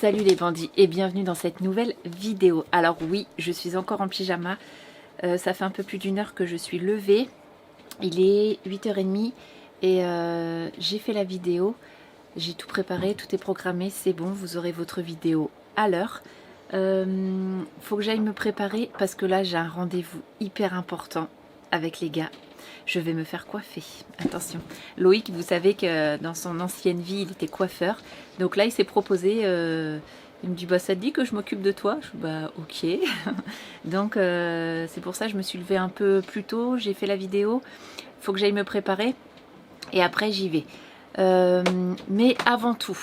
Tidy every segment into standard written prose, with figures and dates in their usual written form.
Salut les bandits et bienvenue dans cette nouvelle vidéo. Alors oui, je suis encore en pyjama, ça fait un peu plus d'une heure que je suis levée, il est 8h30 et j'ai fait la vidéo, j'ai tout préparé, tout est programmé, c'est bon, vous aurez votre vidéo à l'heure. Faut que j'aille me préparer parce que là j'ai un rendez-vous hyper important avec les gars. Je vais me faire coiffer, attention. Loïc, vous savez que dans son ancienne vie, il était coiffeur. Donc là, il s'est proposé, il me dit, bah ça te dit que je m'occupe de toi? Je dis, bah ok. Donc c'est pour ça que je me suis levée un peu plus tôt, j'ai fait la vidéo. Il faut que j'aille me préparer et après j'y vais. Mais avant tout,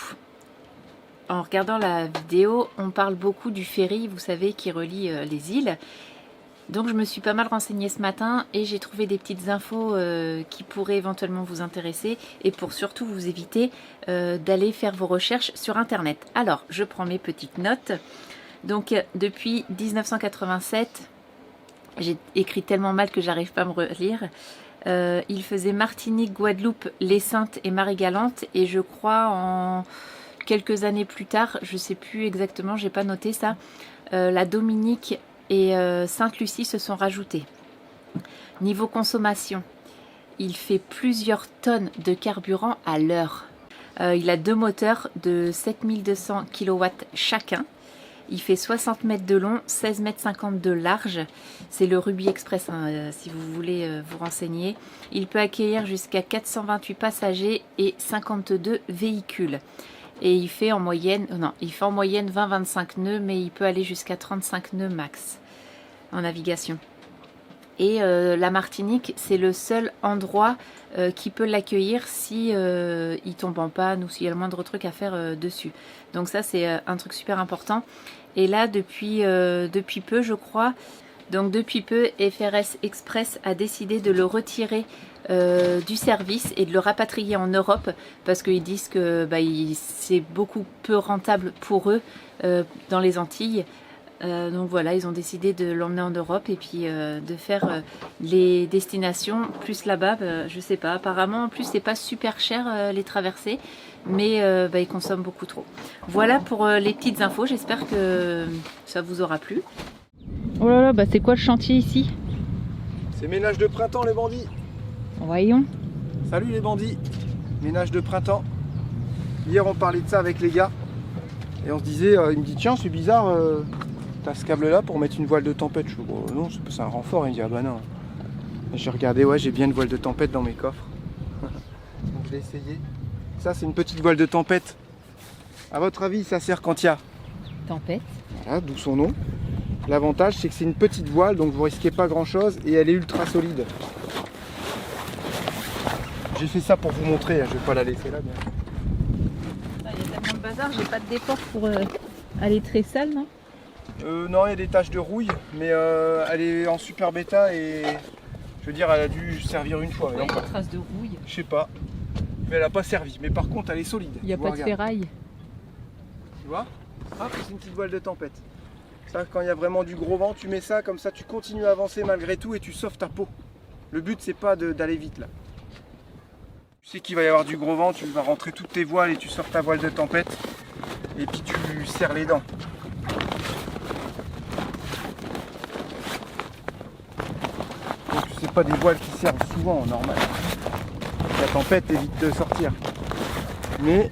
en regardant la vidéo, on parle beaucoup du ferry, vous savez, qui relie les îles. Donc je me suis pas mal renseignée ce matin et j'ai trouvé des petites infos qui pourraient éventuellement vous intéresser et pour surtout vous éviter d'aller faire vos recherches sur internet. Alors je prends mes petites notes. Donc depuis 1987, j'ai écrit tellement mal que j'arrive pas à me relire. Il faisait Martinique, Guadeloupe, Les Saintes et Marie-Galante et je crois en quelques années plus tard, je sais plus exactement, j'ai pas noté ça, la Dominique et Sainte-Lucie se sont rajoutés. Niveau consommation, il fait plusieurs tonnes de carburant à l'heure. Il a deux moteurs de 7200 kW chacun. Il fait 60 mètres de long, 16 mètres 50 de large. C'est le Ruby Express hein, si vous voulez vous renseigner. Il peut accueillir jusqu'à 428 passagers et 52 véhicules. Et il fait en moyenne, 20-25 nœuds, mais il peut aller jusqu'à 35 nœuds max en navigation. Et la Martinique, c'est le seul endroit qui peut l'accueillir si il tombe en panne ou s'il y a le moindre truc à faire dessus. Donc ça, c'est un truc super important. Et là, depuis peu, je crois, donc depuis peu, FRS Express a décidé de le retirer du service et de le rapatrier en Europe parce qu'ils disent que c'est beaucoup peu rentable pour eux dans les Antilles. Donc voilà, ils ont décidé de l'emmener en Europe et puis de faire les destinations plus là-bas. Je sais pas, apparemment en plus c'est pas super cher les traversées, mais ils consomment beaucoup trop. Voilà pour les petites infos, j'espère que ça vous aura plu. Oh là là, c'est quoi le chantier ici? C'est ménage de printemps les bandits. Voyons. Salut les bandits. Ménage de printemps. Hier on parlait de ça avec les gars. Et on se disait, il me dit tiens c'est bizarre, t'as ce câble là pour mettre une voile de tempête. Je dis oh, non c'est un renfort. Il me dit ah bah non. J'ai regardé, ouais j'ai bien une voile de tempête dans mes coffres. Donc je l'ai essayé. Ça c'est une petite voile de tempête. À votre avis ça sert quand il y a Tempête. Voilà, d'où son nom. L'avantage c'est que c'est une petite voile donc vous risquez pas grand chose et elle est ultra solide. J'ai fait ça pour vous montrer, je vais pas la laisser là bien. Il y a tellement de bazar, j'ai pas de déport pour aller très sale, non? Non, il y a des taches de rouille, mais elle est en super bêta et je veux dire, elle a dû servir une fois. Il y a des traces de rouille. Je sais pas, mais elle a pas servi. Mais par contre, elle est solide. Il n'y a pas de ferraille. Tu vois? Ah, c'est une petite voile de tempête. Ça, quand il y a vraiment du gros vent, tu mets ça, comme ça tu continues à avancer malgré tout et tu sauves ta peau. Le but, c'est pas d'aller vite là. Tu sais qu'il va y avoir du gros vent, tu vas rentrer toutes tes voiles et tu sors ta voile de tempête et puis tu serres les dents. Donc c'est pas des voiles qui servent souvent en normal. La tempête évite de sortir. Mais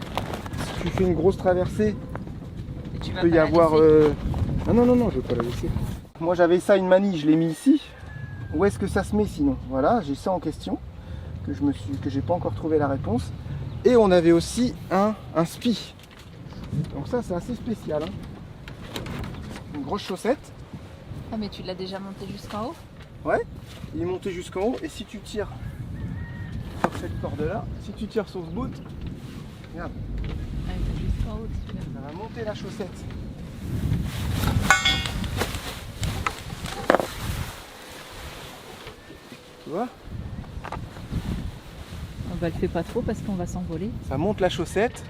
si tu fais une grosse traversée, il peut y avoir... Non, je vais pas la laisser. Moi j'avais ça, une manille, je l'ai mis ici. Où est-ce que ça se met sinon? Voilà, j'ai ça en question. Que j'ai pas encore trouvé la réponse. Et on avait aussi un spi. Donc ça c'est assez spécial. Hein. Une grosse chaussette. Ah mais tu l'as déjà monté jusqu'en haut? Ouais, il est monté jusqu'en haut et si tu tires sur cette corde là, si tu tires sur ce bout, regarde. Ah, il est jusqu'en haut celui-là. Ça va monter la chaussette. Tu vois? On le fait pas trop parce qu'on va s'envoler. Ça monte la chaussette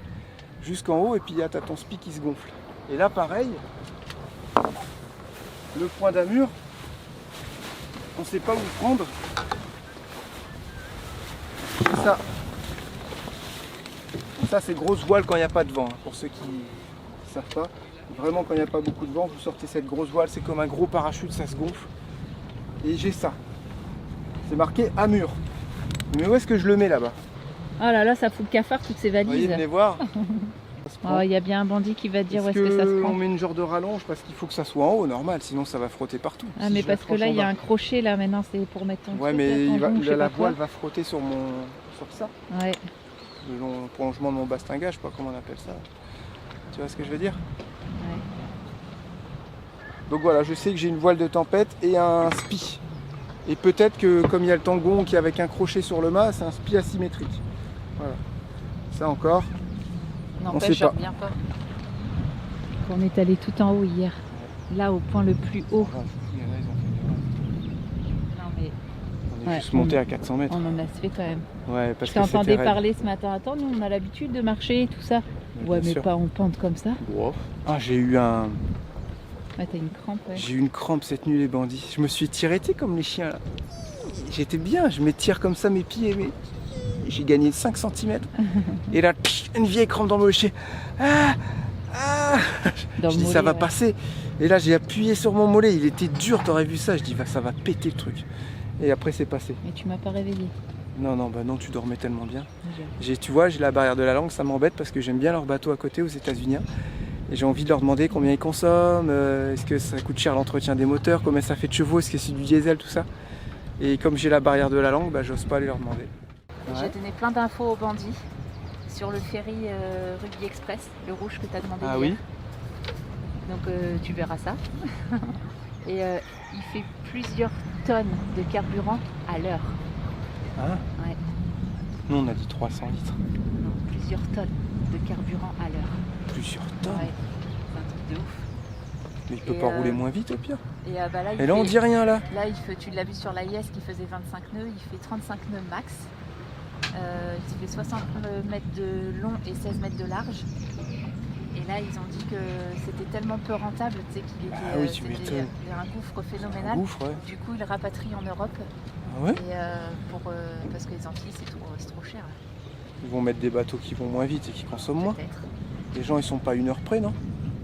jusqu'en haut et puis là tu as ton spi qui se gonfle. Et là pareil, le point d'amure, on sait pas où prendre. C'est ça. Ça c'est grosse voile quand il n'y a pas de vent, hein, pour ceux qui ne savent pas. Vraiment, quand il n'y a pas beaucoup de vent, vous sortez cette grosse voile, c'est comme un gros parachute, ça se gonfle. Et j'ai ça. C'est marqué Amur. Mais où est-ce que je le mets là-bas? Oh là là, ça fout le cafard toutes ces Vous voyez, valises. venez voir. Il y a bien un bandit qui va te dire où est-ce que ça se prend. On met une genre de rallonge parce qu'il faut que ça soit en haut, normal, sinon ça va frotter partout. Ah Si mais je la parce que là franche il y a en un crochet là maintenant, c'est pour mettre ton bas. Ouais, truc, mais là, ton la pas voile quoi. va frotter sur ça. Ouais. Le long prolongement de mon bastingage, je sais pas comment on appelle ça. Tu vois ce que je veux dire? Ouais. Donc voilà, je sais que j'ai une voile de tempête et un spi. Et peut-être que comme il y a le tangon qui est avec un crochet sur le mât, c'est un spi asymétrique. Voilà. Ça encore. N'empêche, sait je pas. reviens pas. On est allé tout en haut hier. Là au point le plus haut. Enfin, il y en a, ils ont fait Non mais on est Ouais, juste monté à 400 mètres. on en a fait quand même. Ouais, parce Je que t'entendais c'était raide. parler ce matin. Attends, nous on a l'habitude de marcher et tout ça. Ouais Bien mais sûr. pas en pente comme ça. Wow. Ah, j'ai eu Ouais, t'as une crampe. Ouais. J'ai eu une crampe cette nuit, les bandits. Je me suis tiré, tu sais, comme les chiens là. J'étais bien, je m'étire comme ça mes pieds, mais j'ai gagné 5 cm. Et là, une vieille crampe dans le mollet. Ah, ah. Dans Je le dis ça va mollet, ouais. passer. Et là, j'ai appuyé sur mon mollet. Il était dur, t'aurais vu ça. Je dis ça va péter le truc. Et après, c'est passé. Mais tu m'as pas réveillé. Non, non, bah non, tu dormais tellement bien. Déjà. Tu vois, j'ai la barrière de la langue, ça m'embête parce que j'aime bien leur bateau à côté aux États-Unis. Et j'ai envie de leur demander combien ils consomment, est-ce que ça coûte cher l'entretien des moteurs, combien ça fait de chevaux, est-ce que c'est du diesel, tout ça. Et comme j'ai la barrière de la langue, bah, j'ose pas aller leur demander. J'ai donné plein d'infos aux bandits sur le ferry Rugby Express, le rouge que tu as demandé Ah hier. oui. Donc tu verras ça. Et il fait plusieurs tonnes de carburant à l'heure. Ah. Ouais. Nous on a dit 300 litres. Non, plusieurs tonnes de carburant à l'heure. Plusieurs tonnes. Ouais. C'est un truc de ouf. Mais il peut Et, pas rouler moins vite au pire. Et bah là, Et là on dit rien là. Là, tu l'as vu sur l'AIS qui faisait 25 nœuds, il fait 35 nœuds max. Il fait 60 mètres de long et 16 mètres de large. Et là, ils ont dit que c'était tellement peu rentable, tu sais, qu'il était Ah oui, tu c'était m'étonnes. un gouffre phénoménal. Ouf, ouais. Du coup, ils rapatrient en Europe Ah ouais. et parce que les Antilles, c'est trop cher. Ils vont mettre des bateaux qui vont moins vite et qui consomment moins. Peut-être. Les gens ils sont pas à 1 heure près, non?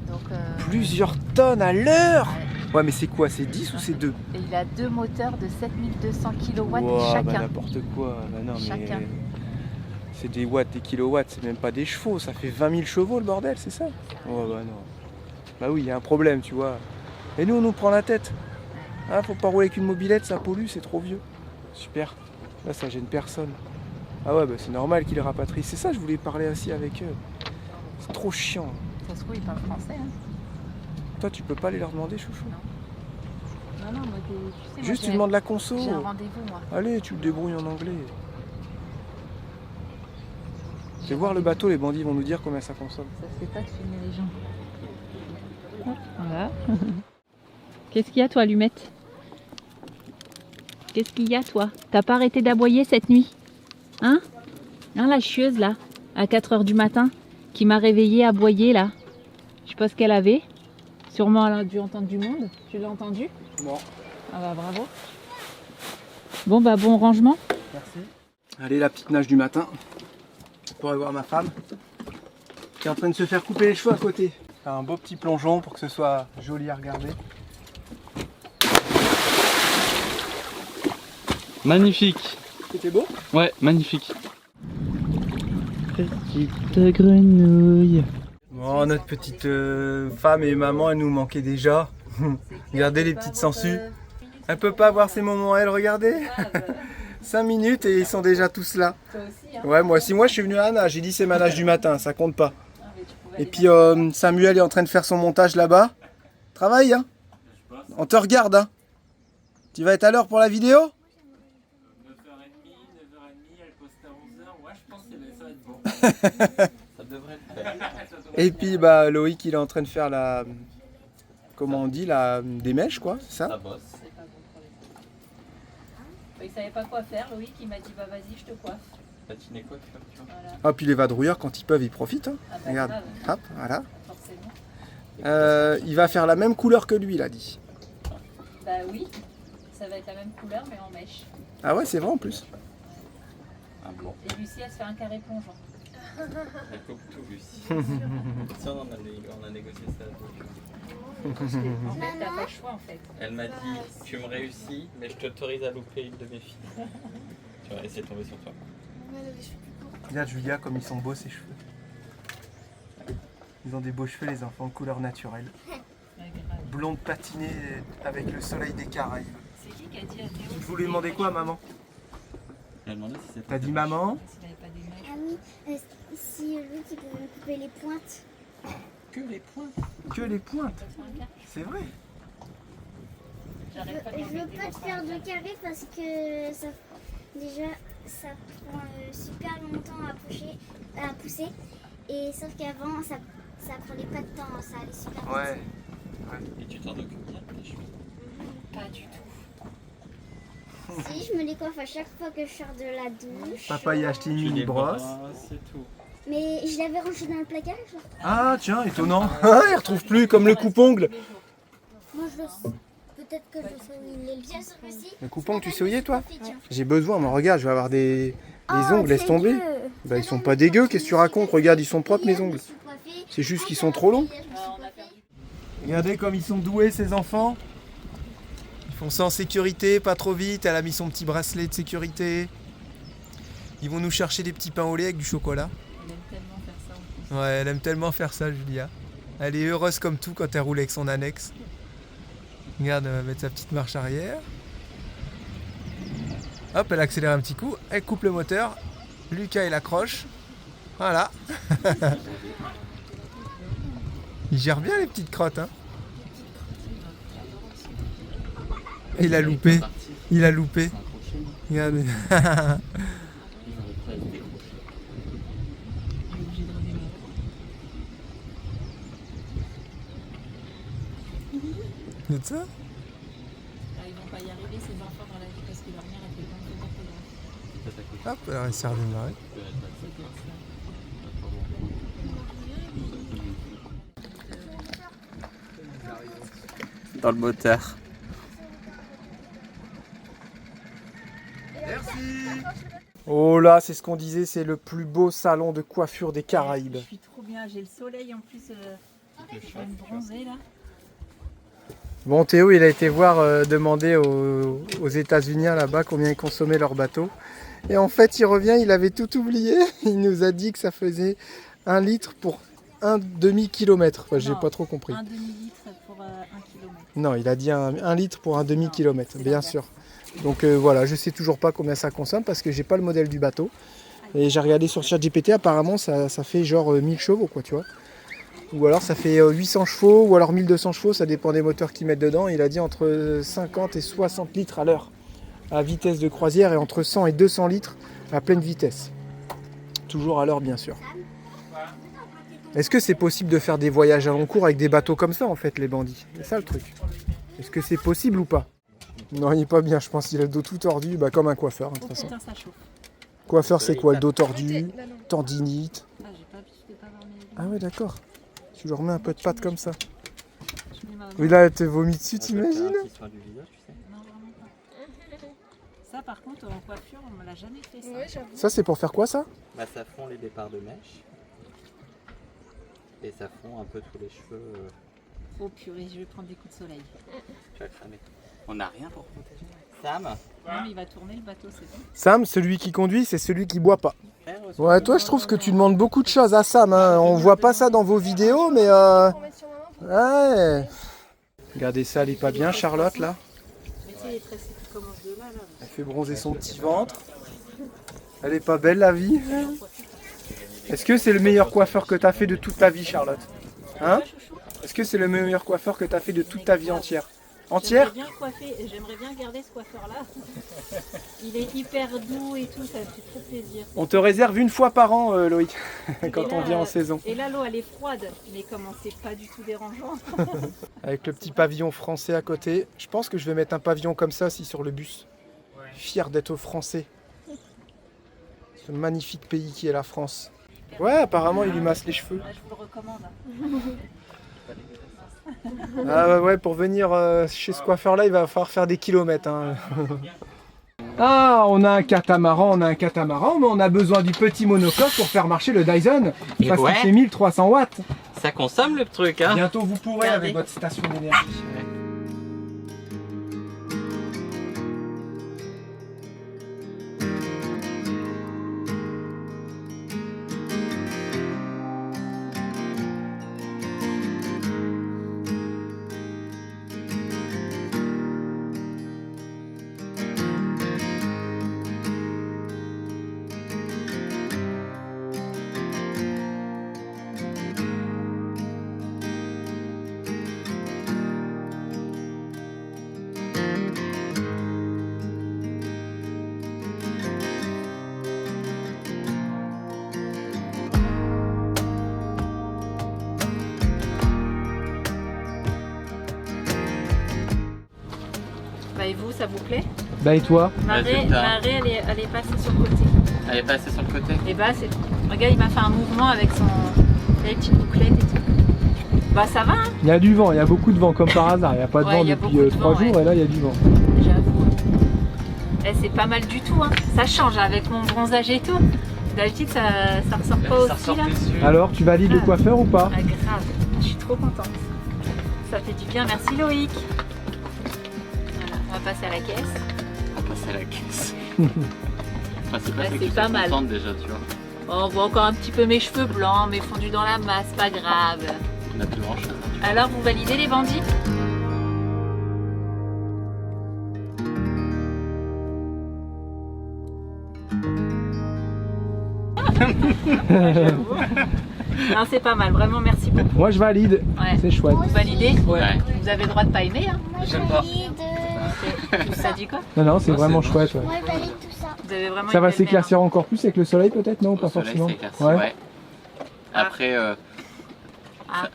Donc, Plusieurs tonnes à l'heure. ouais. Ouais, mais c'est quoi? C'est 10 ou c'est 2? Et il a 2 moteurs de 7200 kW Wow, chacun. bah n'importe quoi. Bah non, Chacun. mais c'est des watts, des kilowatts, c'est même pas des chevaux, ça fait 20 000 chevaux le bordel, c'est ça? Oh bah non. Bah oui, il y a un problème, tu vois. Et nous, on nous prend la tête. Ah, faut pas rouler avec une mobilette, ça pollue, c'est trop vieux. Super. Là, ça gêne personne. Ah ouais, bah c'est normal qu'ils rapatrient. C'est ça, je voulais parler aussi avec eux. C'est trop chiant. Ça se trouve, ils parlent français. Hein. Toi, tu peux pas aller leur demander, chouchou? Non, moi, tu sais, Juste, moi, tu demandes la conso. j'ai un rendez-vous, moi. Allez, tu te débrouilles en anglais. Je vais voir le bateau, les bandits vont nous dire combien ça consomme. Ça se fait pas de filmer les gens. Voilà. Qu'est-ce qu'il y a, toi, Lumette? Qu'est-ce qu'il y a, toi? T'as pas arrêté d'aboyer cette nuit? Hein? Hein, la chieuse, là, à 4 h du matin, qui m'a réveillée aboyer, là. Je sais pas ce qu'elle avait. Sûrement, elle a dû entendre du monde. Tu l'as entendu? Non. Ah bah, bravo. Bon, bah, bon rangement. Merci. Allez, la petite nage du matin. Pour aller voir ma femme qui est en train de se faire couper les cheveux à côté. Faire un beau petit plongeon pour que ce soit joli à regarder. Magnifique. C'était beau? Ouais, magnifique. Petite grenouille. Bon, notre petite femme et maman, elle nous manquait déjà. Regardez les petites sangsues. Elle peut pas avoir ses moments, elle, regardez. 5 minutes et ils sont déjà tous là. Toi aussi, hein? Ouais, moi aussi. Moi, je suis venu à la nage. J'ai dit c'est ma nage du matin, ça compte pas. Et puis Samuel est en train de faire son montage là-bas. Travaille, hein? On te regarde, hein? Tu vas être à l'heure pour la vidéo? 9h30, elle poste à 11h. Ouais, je pense que ça va être bon. Ça devrait le faire. Et puis bah Loïc il est en train de faire la, comment on dit, des mèches quoi, c'est ça? Ça bosse. Il savait pas quoi faire, Loïc, il m'a dit bah vas-y, je te coiffe. Patiner quoi, tu vois. Voilà. Ah puis les vadrouilleurs quand ils peuvent ils profitent, hein. Ah bah, Regarde, grave. hop, voilà. Forcément. Il va faire la même couleur que lui il a dit. Bah oui, ça va être la même couleur mais en mèche. Ah ouais c'est vrai en plus. Un blanc. Et Lucie, elle se fait un carré plongeant. Elle coupe tout, Lucie. Si on a négocié ça. En fait, t'as pas le choix en fait. Elle m'a dit, tu me réussis, mais je t'autorise à louper une de mes filles. Tu vas laisser tomber sur toi. Regarde Julia comme ils sont beaux ses cheveux. Ils ont des beaux cheveux les enfants, couleur naturelle. Blonde patinée avec le soleil des Caraïbes. C'est qui a dit à Théo? Vous lui demandez quoi maman? Elle a demandé si c'était. T'as dit maman? S'il avait pas des mecs. Ah oui, si lui qui pouvait me couper les pointes. Que les points. Que les pointes. C'est vrai. J'arrête pas de Je veux m'embêter pas te pour faire ça. de carré parce que ça, déjà ça prend super longtemps à pousser. Et sauf qu'avant ça prenait pas de temps, ça allait super vite. Ouais. Et tu t'en occupes bien de tes cheveux. Pas du tout. Si, je me les coiffe à chaque fois que je sors de la douche. Papa y a acheté une Tu mini les brosse. C'est tout. Mais je l'avais rangé dans le placard. Ah tiens, étonnant. Ah, il retrouve plus comme le coupe-ongle. Moi je le sais. Peut-être que je sais. Bien sûr que si. Le coupe-ongle, tu sais toi? Ouais. J'ai besoin, mais regarde, je vais avoir des Oh, ongles, laisse tomber. dégueu. Bah ils sont pas dégueux, qu'est-ce que tu racontes? Regarde, ils sont propres mes ongles. C'est juste qu'ils sont trop longs. Regardez comme ils sont doués ces enfants. Ils font ça en sécurité, pas trop vite. Elle a mis son petit bracelet de sécurité. Ils vont nous chercher des petits pains au lait avec du chocolat. Elle aime tellement faire ça en plus. Ouais, elle aime tellement faire ça, Julia. Elle est heureuse comme tout quand elle roule avec son annexe. Regarde, elle va mettre sa petite marche arrière. Hop, elle accélère un petit coup. Elle coupe le moteur. Lucas, il accroche. Voilà. Il gère bien les petites crottes, hein. Il a loupé. Il a loupé. Regardez. C'est ça? Là, ils vont pas y arriver ces enfants dans la vie parce que leur mère a fait plein de n'importe quoi. Hop, alors elle s'est redémarrée. Dans le moteur. Oh là, c'est ce qu'on disait, c'est le plus beau salon de coiffure des Caraïbes. Je suis trop bien, j'ai le soleil en plus. Je vais me bronzer là. Bon, Théo, il a été voir demander aux États-Unis là-bas combien ils consommaient leur bateau. Et en fait, il revient, il avait tout oublié. Il nous a dit que ça faisait 1 litre pour un demi-kilomètre. Enfin, j'ai Non, pas trop compris. Un demi-litre pour 1 kilomètre. Non, il a dit 1 litre pour un demi-kilomètre, c'est bien l'inverse. sûr. Donc voilà, je sais toujours pas combien ça consomme parce que j'ai pas le modèle du bateau. Et j'ai regardé sur ChatGPT, apparemment ça fait genre 1000 chevaux, quoi, tu vois. Ou alors ça fait 800 chevaux, ou alors 1200 chevaux, ça dépend des moteurs qu'ils mettent dedans. Il a dit entre 50 et 60 litres à l'heure à vitesse de croisière et entre 100 et 200 litres à pleine vitesse. Toujours à l'heure, bien sûr. Est-ce que c'est possible de faire des voyages à long cours avec des bateaux comme ça, en fait, les bandits? C'est ça le truc. Est-ce que c'est possible ou pas? Non, il est pas bien, je pense qu'il a le dos tout tordu, bah, comme un coiffeur, hein, de Oh toute façon. putain, ça chauffe. Coiffeur, c'est quoi? Le dos tordu, tendinite. Ah, j'ai pas vu, je peux pas voir mes. Ah ouais, d'accord. Tu leur mets un peu de pâte comme ça. Je mets ma main. Oui, là, elle te vomit dessus, t'imagines? Non, vraiment pas. Ça, par contre, en coiffure, on me l'a jamais fait ça. Ouais, j'avoue. Ça, c'est pour faire quoi, ça? Bah, ça fond les départs de mèche. Et ça fond un peu tous les cheveux. Oh purée, je vais prendre des coups de soleil. Tu vas cramer. On n'a rien pour protéger. Sam, Non, mais il va tourner le bateau, c'est bon. Sam, celui qui conduit, c'est celui qui boit pas. Ouais, toi, je trouve que tu demandes beaucoup de choses à Sam, hein. On voit pas ça dans vos vidéos, mais Pour mettre sur maman, ouais. Regardez ça, elle est pas bien, Charlotte, là. Mais tu sais, les tresses qui commencent de là, là. Elle fait bronzer son petit ventre. Elle est pas belle, la vie. Est-ce que c'est le meilleur coiffeur que t'as fait de toute ta vie, Charlotte? Hein? Est-ce que c'est le meilleur coiffeur que t'as fait de toute ta vie entière? Entière? J'aimerais bien coiffer, j'aimerais bien garder ce coiffeur-là. Il est hyper doux et tout, ça me fait trop plaisir. On te réserve une fois par an, Loïc, quand Et on là, vient en saison. Et là, l'eau, elle est froide, mais comment c'est pas du tout dérangeant. Avec le petit pavillon français à côté. Je pense que je vais mettre un pavillon comme ça aussi sur le bus. Fier d'être français. Ce magnifique pays qui est la France. Ouais, apparemment, il lui masse les cheveux. Là, je vous le recommande. Ah ouais, pour venir chez ce coiffeur-là, il va falloir faire des kilomètres, hein. Ah, on a un catamaran, mais on a besoin du petit monocoque pour faire marcher le Dyson. Et Parce ouais. qu'il fait 1300 watts. Ça consomme le truc, hein. Bientôt vous pourrez Regardez. avec votre station d'énergie. Bah et vous, ça vous plaît? Bah et toi? Marie, Résultat. elle est passée sur le côté. Elle est passée sur le côté. Et bah c'est... Regarde, il m'a fait un mouvement avec son... les petites bouclettes et tout. Bah ça va, hein, Il y a du vent, il y a beaucoup de vent comme par hasard. Il n'y a pas de Ouais, vent il y a depuis beaucoup de 3 vent, jours ouais. et là il y a du vent. j'avoue. Eh, c'est pas mal du tout, hein. Ça change avec mon bronzage et tout. D'habitude ça ressort pas Ça aussi ressort là. dessus. Alors tu valides le Ah. coiffeur ou pas? Ah grave, je suis trop contente. Ça fait du bien, merci Loïc. Voilà, on va passer à la caisse. On va passer à la caisse. Enfin, c'est pas, Ouais, que c'est tu pas sois mal. contente déjà, tu vois. Oh, on voit encore un petit peu mes cheveux blancs, mais fondus dans la masse, pas grave. On a plus grand chose. Alors vous validez les bandits? Non, c'est pas mal, vraiment merci beaucoup. Moi je valide, Ouais. c'est chouette. Vous validez? Ouais. Vous avez le droit de pas aimer, hein. Moi, je J'aime pas. valide. Ça dit quoi? Non, non, c'est Ouais, vraiment c'est chouette. Ouais. Moi, je valide tout ça. Vous avez vraiment Ça une va belle s'éclaircir encore plus avec le soleil peut-être? Non, Au pas soleil, forcément. ça éclaircit, Ouais. ouais. Après, Ah.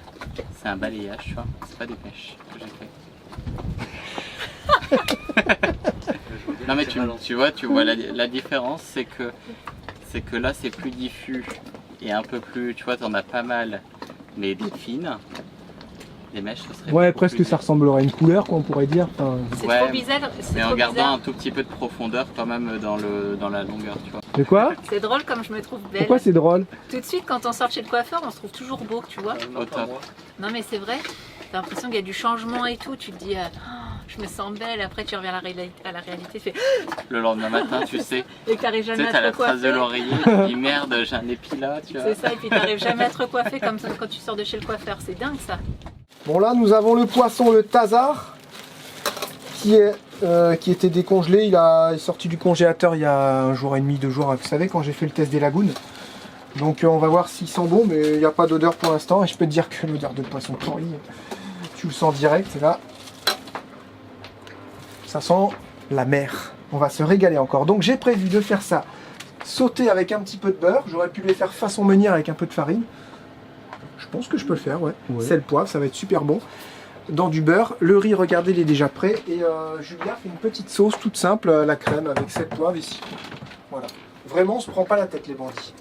c'est un balayage, tu vois. C'est pas des pêches que j'ai fait. Non mais tu vois la différence, c'est que là c'est plus diffus et un peu plus, tu vois, t'en as pas mal, mais des fines. Les mèches, ce serait Ouais, beaucoup presque plus ça ressemblerait à une couleur, quoi, on pourrait dire. Enfin, C'est Ouais, trop bizarre. C'est mais en trop gardant bizarre. un tout petit peu de profondeur quand même dans la longueur, tu vois. de quoi? C'est drôle comme je me trouve belle. Pourquoi c'est drôle? Tout de suite, quand on sort chez le coiffeur, on se trouve toujours beau, tu vois. Au top. Non, mais c'est vrai. T'as l'impression qu'il y a du changement et tout. Tu te dis, oh, je me sens belle. Après, tu reviens à la réalité. Tu fais, Le lendemain matin, tu sais, et que t'arrives tu jamais sais, t'as à la te trace de recoiffer. l'oreiller, et merde, j'ai un épi là, tu vois. C'est ça, et puis t'arrives jamais à te recoiffer comme ça quand tu sors de chez le coiffeur. C'est dingue ça. Bon là nous avons le poisson, le Tazar, qui était décongelé. Il est sorti du congélateur il y a 1 jour et demi, 2 jours, vous savez, quand j'ai fait le test des lagunes. Donc on va voir s'il sent bon, mais il n'y a pas d'odeur pour l'instant. Et je peux te dire que l'odeur de poisson pourri, tu le sens direct, là. Ça sent la mer. On va se régaler encore. Donc j'ai prévu de faire ça sauter avec un petit peu de beurre. J'aurais pu les faire façon meunière avec un peu de farine. Je pense que je peux le faire, ouais. Sel, poivre, ça va être super bon. Dans du beurre. Le riz, regardez, il est déjà prêt. Et Julia fait une petite sauce toute simple, la crème avec sel, poivre et citron. Voilà. Vraiment, on se prend pas la tête, les bandits.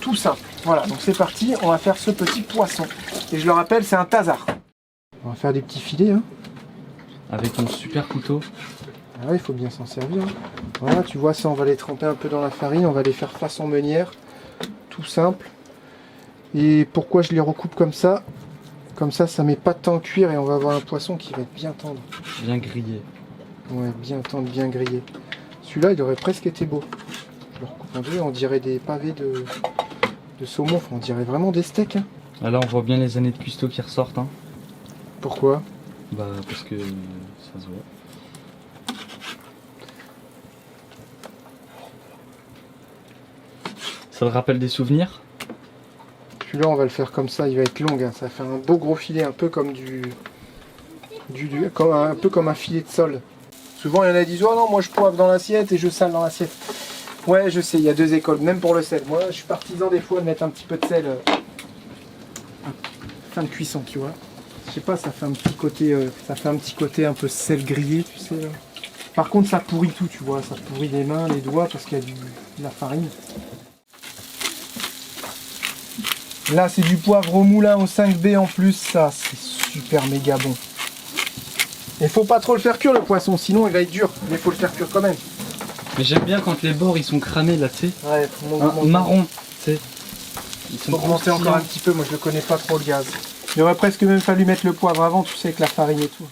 Tout simple. Voilà, donc c'est parti. On va faire ce petit poisson. Et je le rappelle, c'est un Tazar. On va faire des petits filets, hein. Avec ton super couteau. Ah ouais, il faut bien s'en servir. Hein. Voilà, tu vois, ça, on va les tremper un peu dans la farine. On va les faire façon meunière. Tout simple. Et pourquoi je les recoupe comme ça? Comme ça met pas de temps à cuire et on va avoir un poisson qui va être bien tendre. Bien grillé. Ouais, bien tendre, bien grillé. Celui-là, il aurait presque été beau. Je le recoupe en deux, on dirait des pavés de saumon. Enfin, on dirait vraiment des steaks. Hein. Ah là on voit bien les années de cuistot qui ressortent, hein. Pourquoi? Bah parce que ça se voit. Ça te rappelle des souvenirs? Celui-là, on va le faire comme ça, il va être long. Hein. Ça va faire un beau gros filet, un peu comme un peu comme un filet de sole. Souvent, il y en a qui disent, oh non, moi je poivre dans l'assiette et je sale dans l'assiette. Ouais, je sais, il y a 2 écoles, même pour le sel. Moi, je suis partisan des fois de mettre un petit peu de sel fin de cuisson, tu vois. Je sais pas, ça fait un petit côté, un peu sel grillé, tu sais. Là. Par contre, ça pourrit tout, tu vois. Ça pourrit les mains, les doigts, parce qu'il y a de la farine. Là, c'est du poivre au moulin au 5B en plus. Ça, c'est super méga bon. Il faut pas trop le faire cuire le poisson, sinon il va être dur. Mais il faut le faire cuire quand même. Mais j'aime bien quand les bords ils sont cramés là, tu sais. Ouais, faut marron, tu sais. Ils faut augmenter encore un petit peu, moi je le connais pas trop le gaz. Il aurait presque même fallu mettre le poivre avant, tu sais, avec la farine et tout.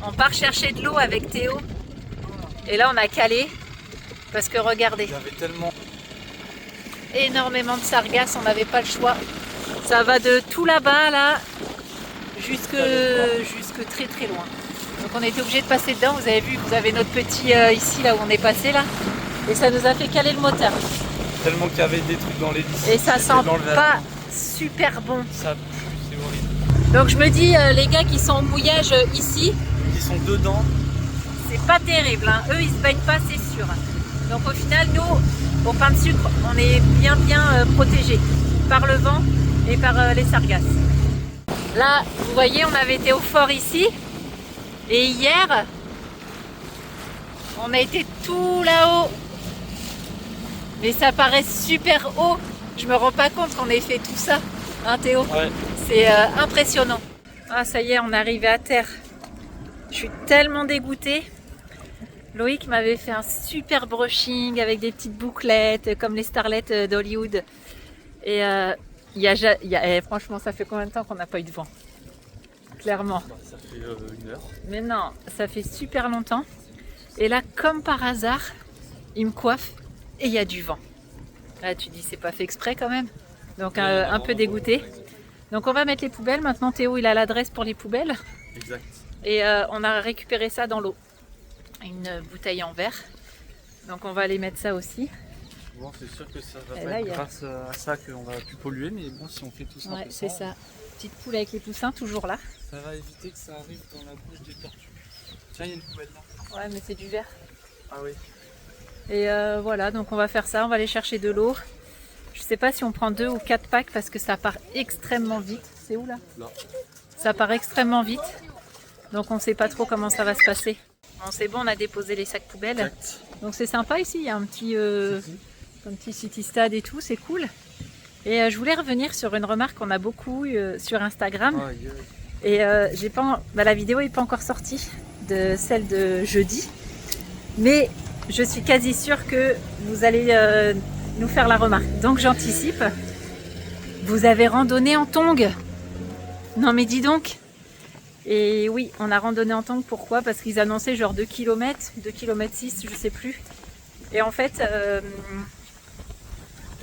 On part chercher de l'eau avec Théo. Et là on a calé. Parce que regardez. Il y avait tellement... Énormément de sargasses, on n'avait pas le choix. Ça va de tout là-bas, là, jusque très très loin. Donc on était obligé de passer dedans. Vous avez vu, vous avez notre petit ici, là où on est passé, là. Et ça nous a fait caler le moteur. Tellement qu'il y avait des trucs dans les lisses. Et ça sent pas super bon. Ça pue, c'est horrible. Donc je me dis, les gars qui sont au mouillage ici, Ils sont dedans. c'est pas terrible, hein. Eux ils se baignent pas, c'est sûr. Donc au final, nous, au pain de sucre, on est bien protégés par le vent et par les sargasses. Là, vous voyez, on avait été au fort ici. Et hier, on a été tout là-haut. Mais ça paraît super haut. Je me rends pas compte qu'on ait fait tout ça, hein Théo? Ouais. C'est impressionnant. Ah ça y est, on est arrivé à terre. Je suis tellement dégoûtée. Loïc m'avait fait un super brushing avec des petites bouclettes comme les starlettes d'Hollywood. Et franchement, ça fait combien de temps qu'on n'a pas eu de vent? Clairement. Ça fait 1 heure. Mais non, ça fait super longtemps. Et là, comme par hasard, il me coiffe et il y a du vent. Là, tu dis, c'est pas fait exprès quand même. Donc, un peu dégoûté. Donc, on va mettre les poubelles. Maintenant, Théo, il a l'adresse pour les poubelles. Exact. Et on a récupéré ça dans l'eau. Une bouteille en verre. Donc, on va aller mettre ça aussi. Bon, c'est sûr que ça va Et pas là, être il y a- grâce à ça qu'on va plus polluer, mais bon, si on fait tout ça, Ouais, c'est ça. Petite poule avec les poussins, toujours là. ça va éviter que ça arrive dans la bouche des tortues. Tiens, il y a une poubelle là. Ouais, mais c'est du verre. Ah oui. Et voilà, donc on va faire ça, on va aller chercher de l'eau. Je sais pas si on prend 2 ou 4 packs parce que ça part extrêmement vite. C'est où là? Là. Ça part extrêmement vite. Donc on sait pas trop comment ça va se passer. Bon, c'est bon, on a déposé les sacs poubelles. Exact. Donc c'est sympa ici, il y a un petit city stade et tout, c'est cool. Et je voulais revenir sur une remarque qu'on a beaucoup sur Instagram. Aïe, aïe. Et j'ai pas, la vidéo n'est pas encore sortie de celle de jeudi. Mais je suis quasi sûre que vous allez nous faire la remarque. Donc j'anticipe. Vous avez randonné en tongs? Non mais dis donc. Et oui, on a randonné en tongs. Pourquoi? Parce qu'ils annonçaient genre 2 km, 2 km 6, je sais plus. Et en fait,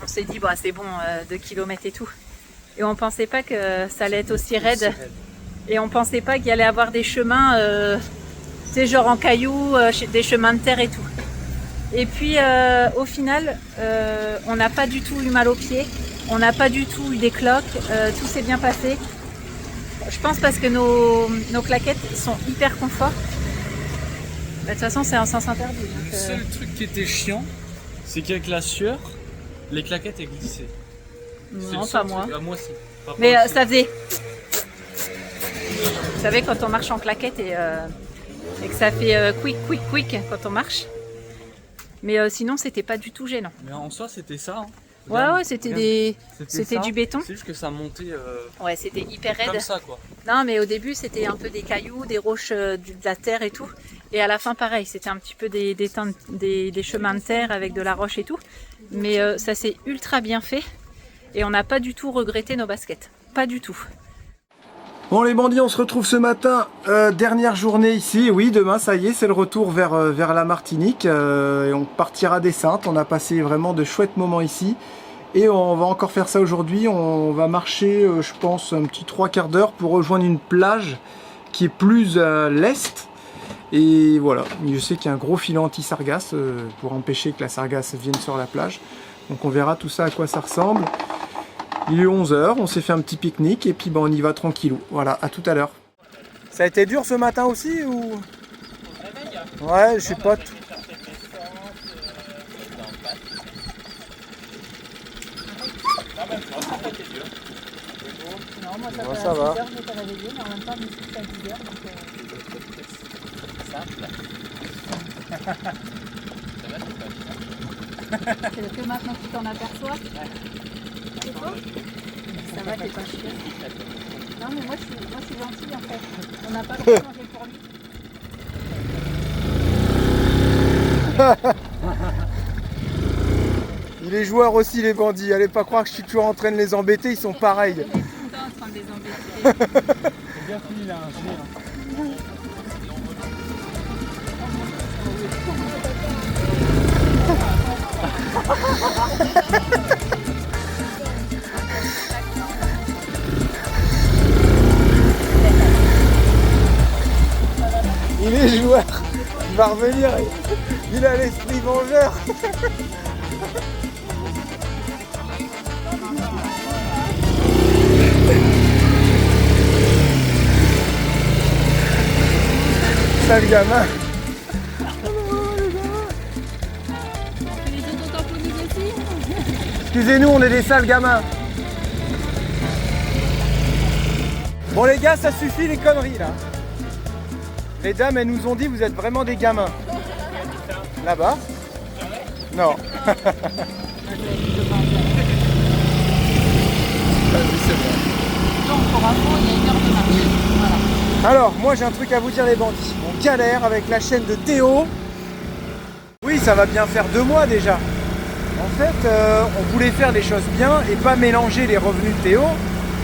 on s'est dit, bah, c'est bon, 2 km et tout. Et on pensait pas que ça allait être aussi raide. Et on pensait pas qu'il y allait avoir des chemins, tu sais, genre en cailloux, des chemins de terre et tout. Et puis au final, on n'a pas du tout eu mal aux pieds, on n'a pas du tout eu des cloques, tout s'est bien passé. Je pense parce que nos claquettes sont hyper confort. Bah, de toute façon, c'est un sens interdit. Donc, Le seul truc qui était chiant, c'est qu'avec la sueur, les claquettes elles glissaient. C'est non, le seul pas moi. truc. Ah, moi aussi. Par Mais contre, ça faisait. Vous savez, quand on marche en claquette et que ça fait quick quand on marche. Mais sinon, c'était pas du tout gênant. Mais en soi, c'était ça. Hein. Ouais, Regarde, ouais, c'était regarde. c'était ça. du béton. C'est juste que ça montait Ouais, c'était hyper raide. comme ça, quoi. Non, mais au début, c'était un peu des cailloux, des roches, de la terre et tout. Et à la fin, pareil, c'était un petit peu des chemins de terre avec de la roche et tout. Mais ça s'est ultra bien fait. Et on n'a pas du tout regretté nos baskets. Pas du tout. Bon les bandits, on se retrouve ce matin, dernière journée ici. Oui, demain, ça y est, c'est le retour vers la Martinique. Et on partira des Saintes. On a passé vraiment de chouettes moments ici. Et on va encore faire ça aujourd'hui. On va marcher, je pense, un petit 3/4 d'heure pour rejoindre une plage qui est plus à l'est. Et voilà, je sais qu'il y a un gros filet anti-sargasse pour empêcher que la sargasse vienne sur la plage. Donc on verra tout ça à quoi ça ressemble. Il est 11 h, on s'est fait un petit pique-nique et puis on y va tranquillou. Voilà, à tout à l'heure. Ça a été dur ce matin aussi ou? Ouais, je sais pas. Non, moi, Ouais, ça va. je m'étais réveillée, mais en même temps, je me suis fait à 10 heures. Donc, c'est que maintenant que tu t'en aperçois. C'est quoi? Ça va, t'es pas chier. Non, mais moi je suis gentille en fait. On n'a pas le droit de manger pour lui. Il est joueur aussi les bandits, allez pas croire que je suis toujours en train de les embêter, ils sont pareils. Il est tout le temps en train de les embêter. C'est bien fini là, Il est joueur, il va revenir, il a l'esprit vengeur. Sale gamin. Les autotamponisent aussi. Excusez-nous, on est des sales gamins. Bon les gars, ça suffit les conneries là. Les dames, elles nous ont dit, vous êtes vraiment des gamins. Là-bas? Non. Donc pour info, il y a 1 heure de marche. Voilà. Alors, moi j'ai un truc à vous dire les bandits. On galère avec la chaîne de Théo. Oui, ça va bien faire 2 mois déjà. En fait, on voulait faire les choses bien et pas mélanger les revenus de Théo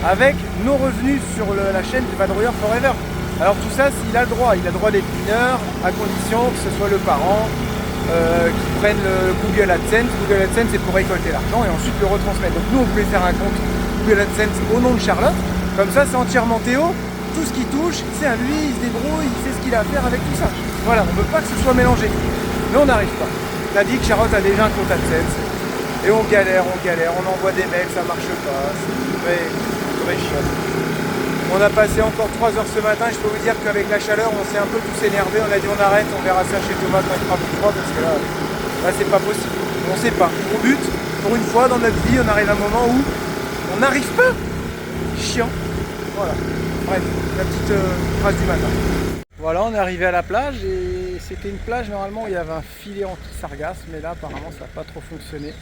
avec nos revenus sur la chaîne du Vadrouilleur Forever. Alors tout ça, il a le droit d'être mineur à condition que ce soit le parent qui prenne le Google AdSense. Google AdSense, c'est pour récolter l'argent et ensuite le retransmettre. Donc nous, on voulait faire un compte Google AdSense au nom de Charlotte. Comme ça, c'est entièrement Théo. Tout ce qu'il touche, c'est à lui, il se débrouille, il sait ce qu'il a à faire avec tout ça. Voilà, on ne veut pas que ce soit mélangé. Mais on n'arrive pas. On a dit que Charlotte a déjà un compte AdSense. Et on galère, on envoie des mails, ça marche pas. C'est très chiant. On a passé encore 3 heures ce matin, je peux vous dire qu'avec la chaleur, on s'est un peu tous énervés, on a dit on arrête, on verra ça chez Thomas quand il fera plus froid, parce que là c'est pas possible. On sait pas. Au but, pour une fois dans notre vie, on arrive à un moment où on n'arrive pas. Chiant. Voilà. Bref, la petite phrase du matin. Voilà, on est arrivé à la plage et c'était une plage normalement où il y avait un filet anti-sargasse, mais là apparemment ça n'a pas trop fonctionné.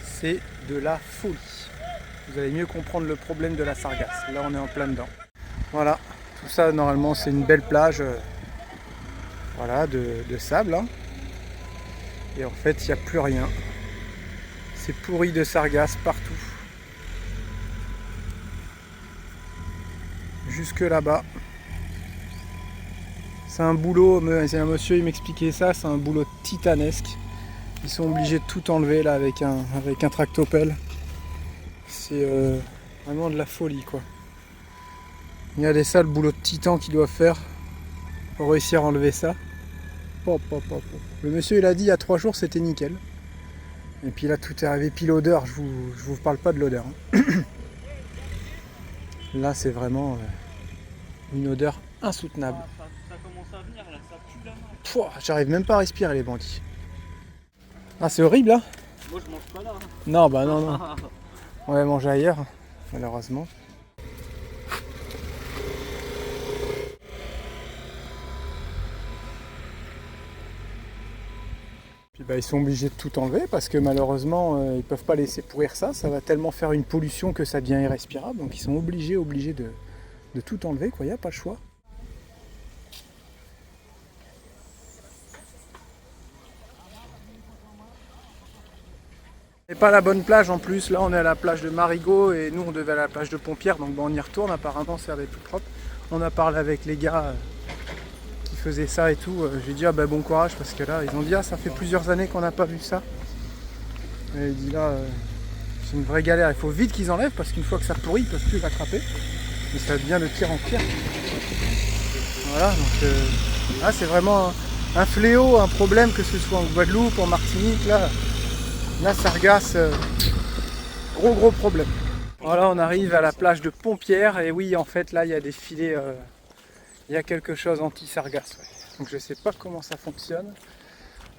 C'est de la folie. Vous allez mieux comprendre le problème de la sargasse. Là, on est en plein dedans. Voilà, tout ça, normalement, c'est une belle plage voilà, de sable. Hein. Et en fait, il n'y a plus rien. C'est pourri de sargasse partout. Jusque là-bas. C'est un boulot, c'est un monsieur, il m'expliquait ça, c'est un boulot titanesque. Ils sont obligés de tout enlever là avec un tractopelle. C'est vraiment de la folie quoi. Il y a des sales boulots de titan qu'ils doivent faire pour réussir à enlever ça. Le monsieur il a dit il y a 3 jours c'était nickel. Et puis là tout est arrivé. Puis l'odeur, je vous parle pas de l'odeur. Hein. Là c'est vraiment une odeur insoutenable. Ça commence à venir là, ça pue la main. Pouah, j'arrive même pas à respirer les bandits. Ah c'est horrible hein. Moi je mange pas là. Non bah non. On va manger ailleurs, malheureusement. Puis bah, ils sont obligés de tout enlever parce que malheureusement ils peuvent pas laisser pourrir ça. Ça va tellement faire une pollution que ça devient irrespirable. Donc ils sont obligés de tout enlever, quoi. Il n'y a pas le choix. C'est pas la bonne plage en plus, là on est à la plage de Marigot et nous on devait aller à la plage de Pompière, donc bon, on y retourne, apparemment ça avait plus propre. On a parlé avec les gars qui faisaient ça et tout, j'ai dit ah bah bon courage parce que là ils ont dit ah ça fait plusieurs années qu'on n'a pas vu ça. Et il dit là c'est une vraie galère, il faut vite qu'ils enlèvent parce qu'une fois que ça pourrit ils peuvent plus l'attraper. Mais ça devient de pire en pire. Voilà donc là c'est vraiment un fléau, un problème que ce soit en Guadeloupe, en Martinique là. La sargasse, gros problème. Voilà, on arrive à la plage de Pompière et oui, en fait, là, il y a des filets, il y a quelque chose anti-sargasse. Ouais. Donc, je sais pas comment ça fonctionne.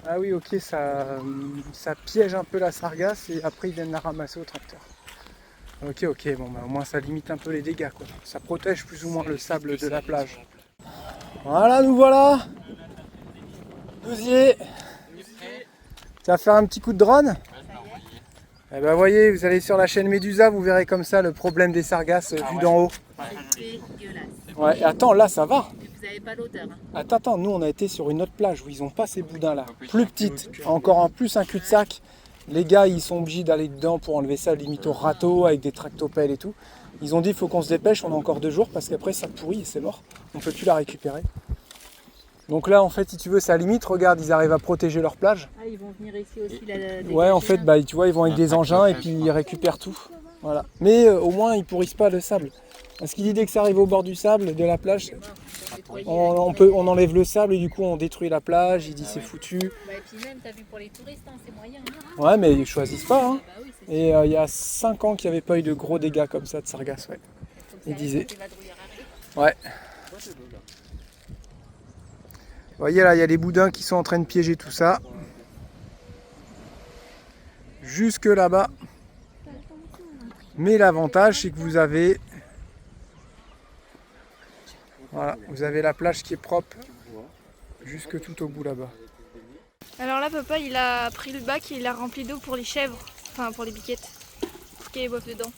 Ah oui, ok, ça piège un peu la sargasse et après, ils viennent la ramasser au tracteur. Ok, bon, bah, au moins, ça limite un peu les dégâts, quoi. Ça protège plus ou moins le sable de la plage. Voilà, nous voilà. Nous y est. Tu vas faire un petit coup de drone? Eh ben voyez, vous allez sur la chaîne Médusa, vous verrez comme ça le problème des sargasses vu d'en haut. C'est dégueulasse. Ouais, et attends, là ça va. Mais vous n'avez pas l'odeur. Hein. Attends, nous on a été sur une autre plage où ils ont pas ces boudins là. Plus petites, encore en plus un cul-de-sac. Les gars ils sont obligés d'aller dedans pour enlever ça limite au râteau avec des tractopelles et tout. Ils ont dit il faut qu'on se dépêche, on a encore 2 jours parce qu'après ça pourrit et c'est mort. On peut plus la récupérer. Donc là en fait si tu veux ça limite, regarde ils arrivent à protéger leur plage. Ah ils vont venir ici aussi Ouais en fait bah, tu vois ils vont avec des engins et puis ils récupèrent tout. Voilà. Mais au moins ils pourrissent pas le sable. Parce qu'il dit dès que ça arrive au bord du sable de la plage, on enlève le sable et du coup on détruit la plage, il dit c'est foutu. Bah, et puis même t'as vu pour les touristes hein, c'est moyen. Hein. Ouais mais ils choisissent pas hein. Bah, oui, Et il y a 5 ans qu'il n'y avait pas eu de gros dégâts comme ça de sargasses, ouais. Il disait. Ouais. Vous voyez là, il y a les boudins qui sont en train de piéger tout ça. Jusque là-bas. Mais l'avantage, c'est que vous avez... Voilà, vous avez la plage qui est propre. Jusque tout au bout là-bas. Alors là, papa, il a pris le bac et il l'a rempli d'eau pour les chèvres. Enfin, pour les biquettes. Pour qu'elles boivent dedans.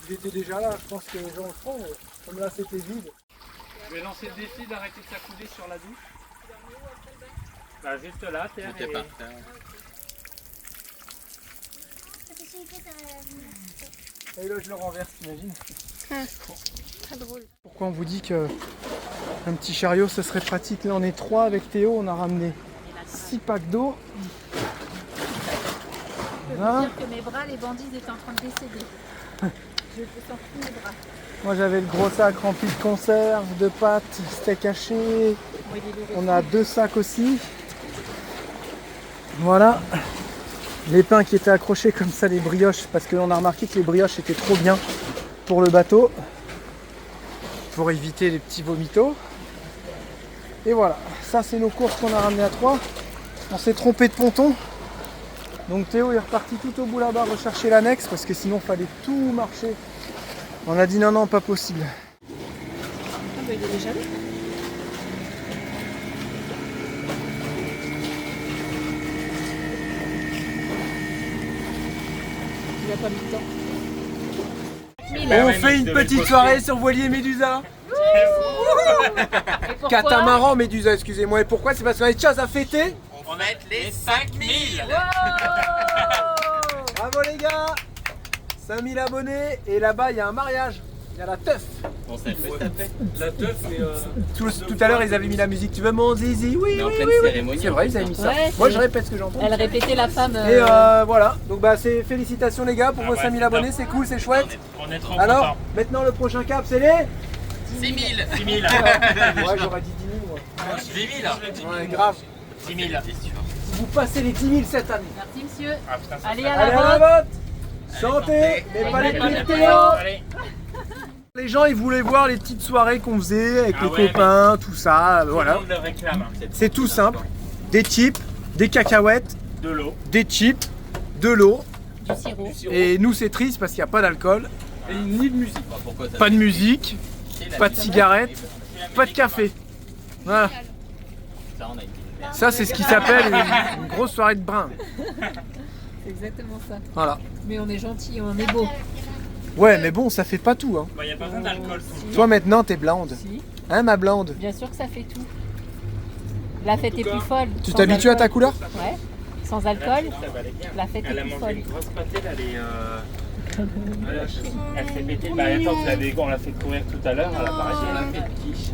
Il était déjà là, je pense que les gens le font, mais comme là c'était vide. Je vais lancer le défi d'arrêter de s'accouder sur la douche. Bah juste là, terre Tout est par terre. Et là je le renverse, t'imagines? Très drôle. Pourquoi on vous dit que un petit chariot ce serait pratique? Là on est 3 avec Théo, on a ramené 6 packs d'eau. Je peux vous dire que mes bras, les bandits étaient en train de décéder. Je peux sentir mes bras. Moi j'avais le gros sac rempli de conserves, de pâtes, steak haché. On a 2 sacs aussi. Voilà. Les pains qui étaient accrochés comme ça, les brioches, parce qu'on a remarqué que les brioches étaient trop bien pour le bateau. Pour éviter les petits vomitos. Et voilà, ça c'est nos courses qu'on a ramenées à 3. On s'est trompé de ponton. Donc Théo est reparti tout au bout là-bas rechercher l'annexe parce que sinon il fallait tout marcher. On a dit non, pas possible. Ah bah il est déjà là. Il a pas mis de temps. On fait une petite soirée sur voilier Médusa. Catamaran Médusa, excusez-moi. Et pourquoi? C'est parce qu'on a des choses à fêter. On va être les 5000. Bravo les gars. 5000 abonnés. Et là-bas il y a un mariage. Il y a la teuf. On s'est fait taper. La teuf et Tout à l'heure ils avaient mis la musique. Tu veux mon zizi? Oui, Mais en oui, pleine oui, oui. cérémonie. C'est vrai, ils avaient mis ça. Ouais, Moi c'est- je répète ce que j'entends. Elle répétait la femme. Et voilà, donc bah c'est félicitations les gars pour vos 5000 abonnés, c'est cool, c'est chouette. on est trop Alors, maintenant le prochain cap c'est les... 6000. 6 000. Ouais, j'aurais dit 10 000 moi. 10 000. Ouais, grave. 6 000. Vous passez les 10 000 cette année. Merci monsieur. Ah putain, ça Allez fait- à Allez la à vente. la vote. Santé, mais pas les Allez, pieds de allez, Théo. Allez. Les gens ils voulaient voir les petites soirées qu'on faisait avec Ah les ouais, copains, tout ça, voilà. Tout le monde le réclame. C'est tout simple. Des chips, des cacahuètes, De l'eau. des chips, de l'eau. Du sirop. Et nous c'est triste parce qu'il n'y a pas d'alcool, et ni de musique. Bah, pourquoi ça Pas de musique, pas de cigarette, pas de café. Voilà. Ça, on a une Ça, c'est ce qui s'appelle une grosse soirée de brun. C'est exactement ça. Voilà. Mais on est gentil, on est beau. Ouais, mais bon, ça fait pas tout. Hein. Il n'y a pas besoin d'alcool tout le temps. Toi, maintenant, t'es blonde. Si. Hein, ma blonde? Bien sûr que ça fait tout. La fête est plus folle. Tu sans t'habitues à ta alcool. couleur? Ouais. Sans alcool, Ça va aller bien. la fête Elle est a plus mangé folle. une grosse pâtée, là, elle s'est pétée. Bah attends, on l'a fait courir tout à l'heure, elle a pas arrêté. On a fait de quiche.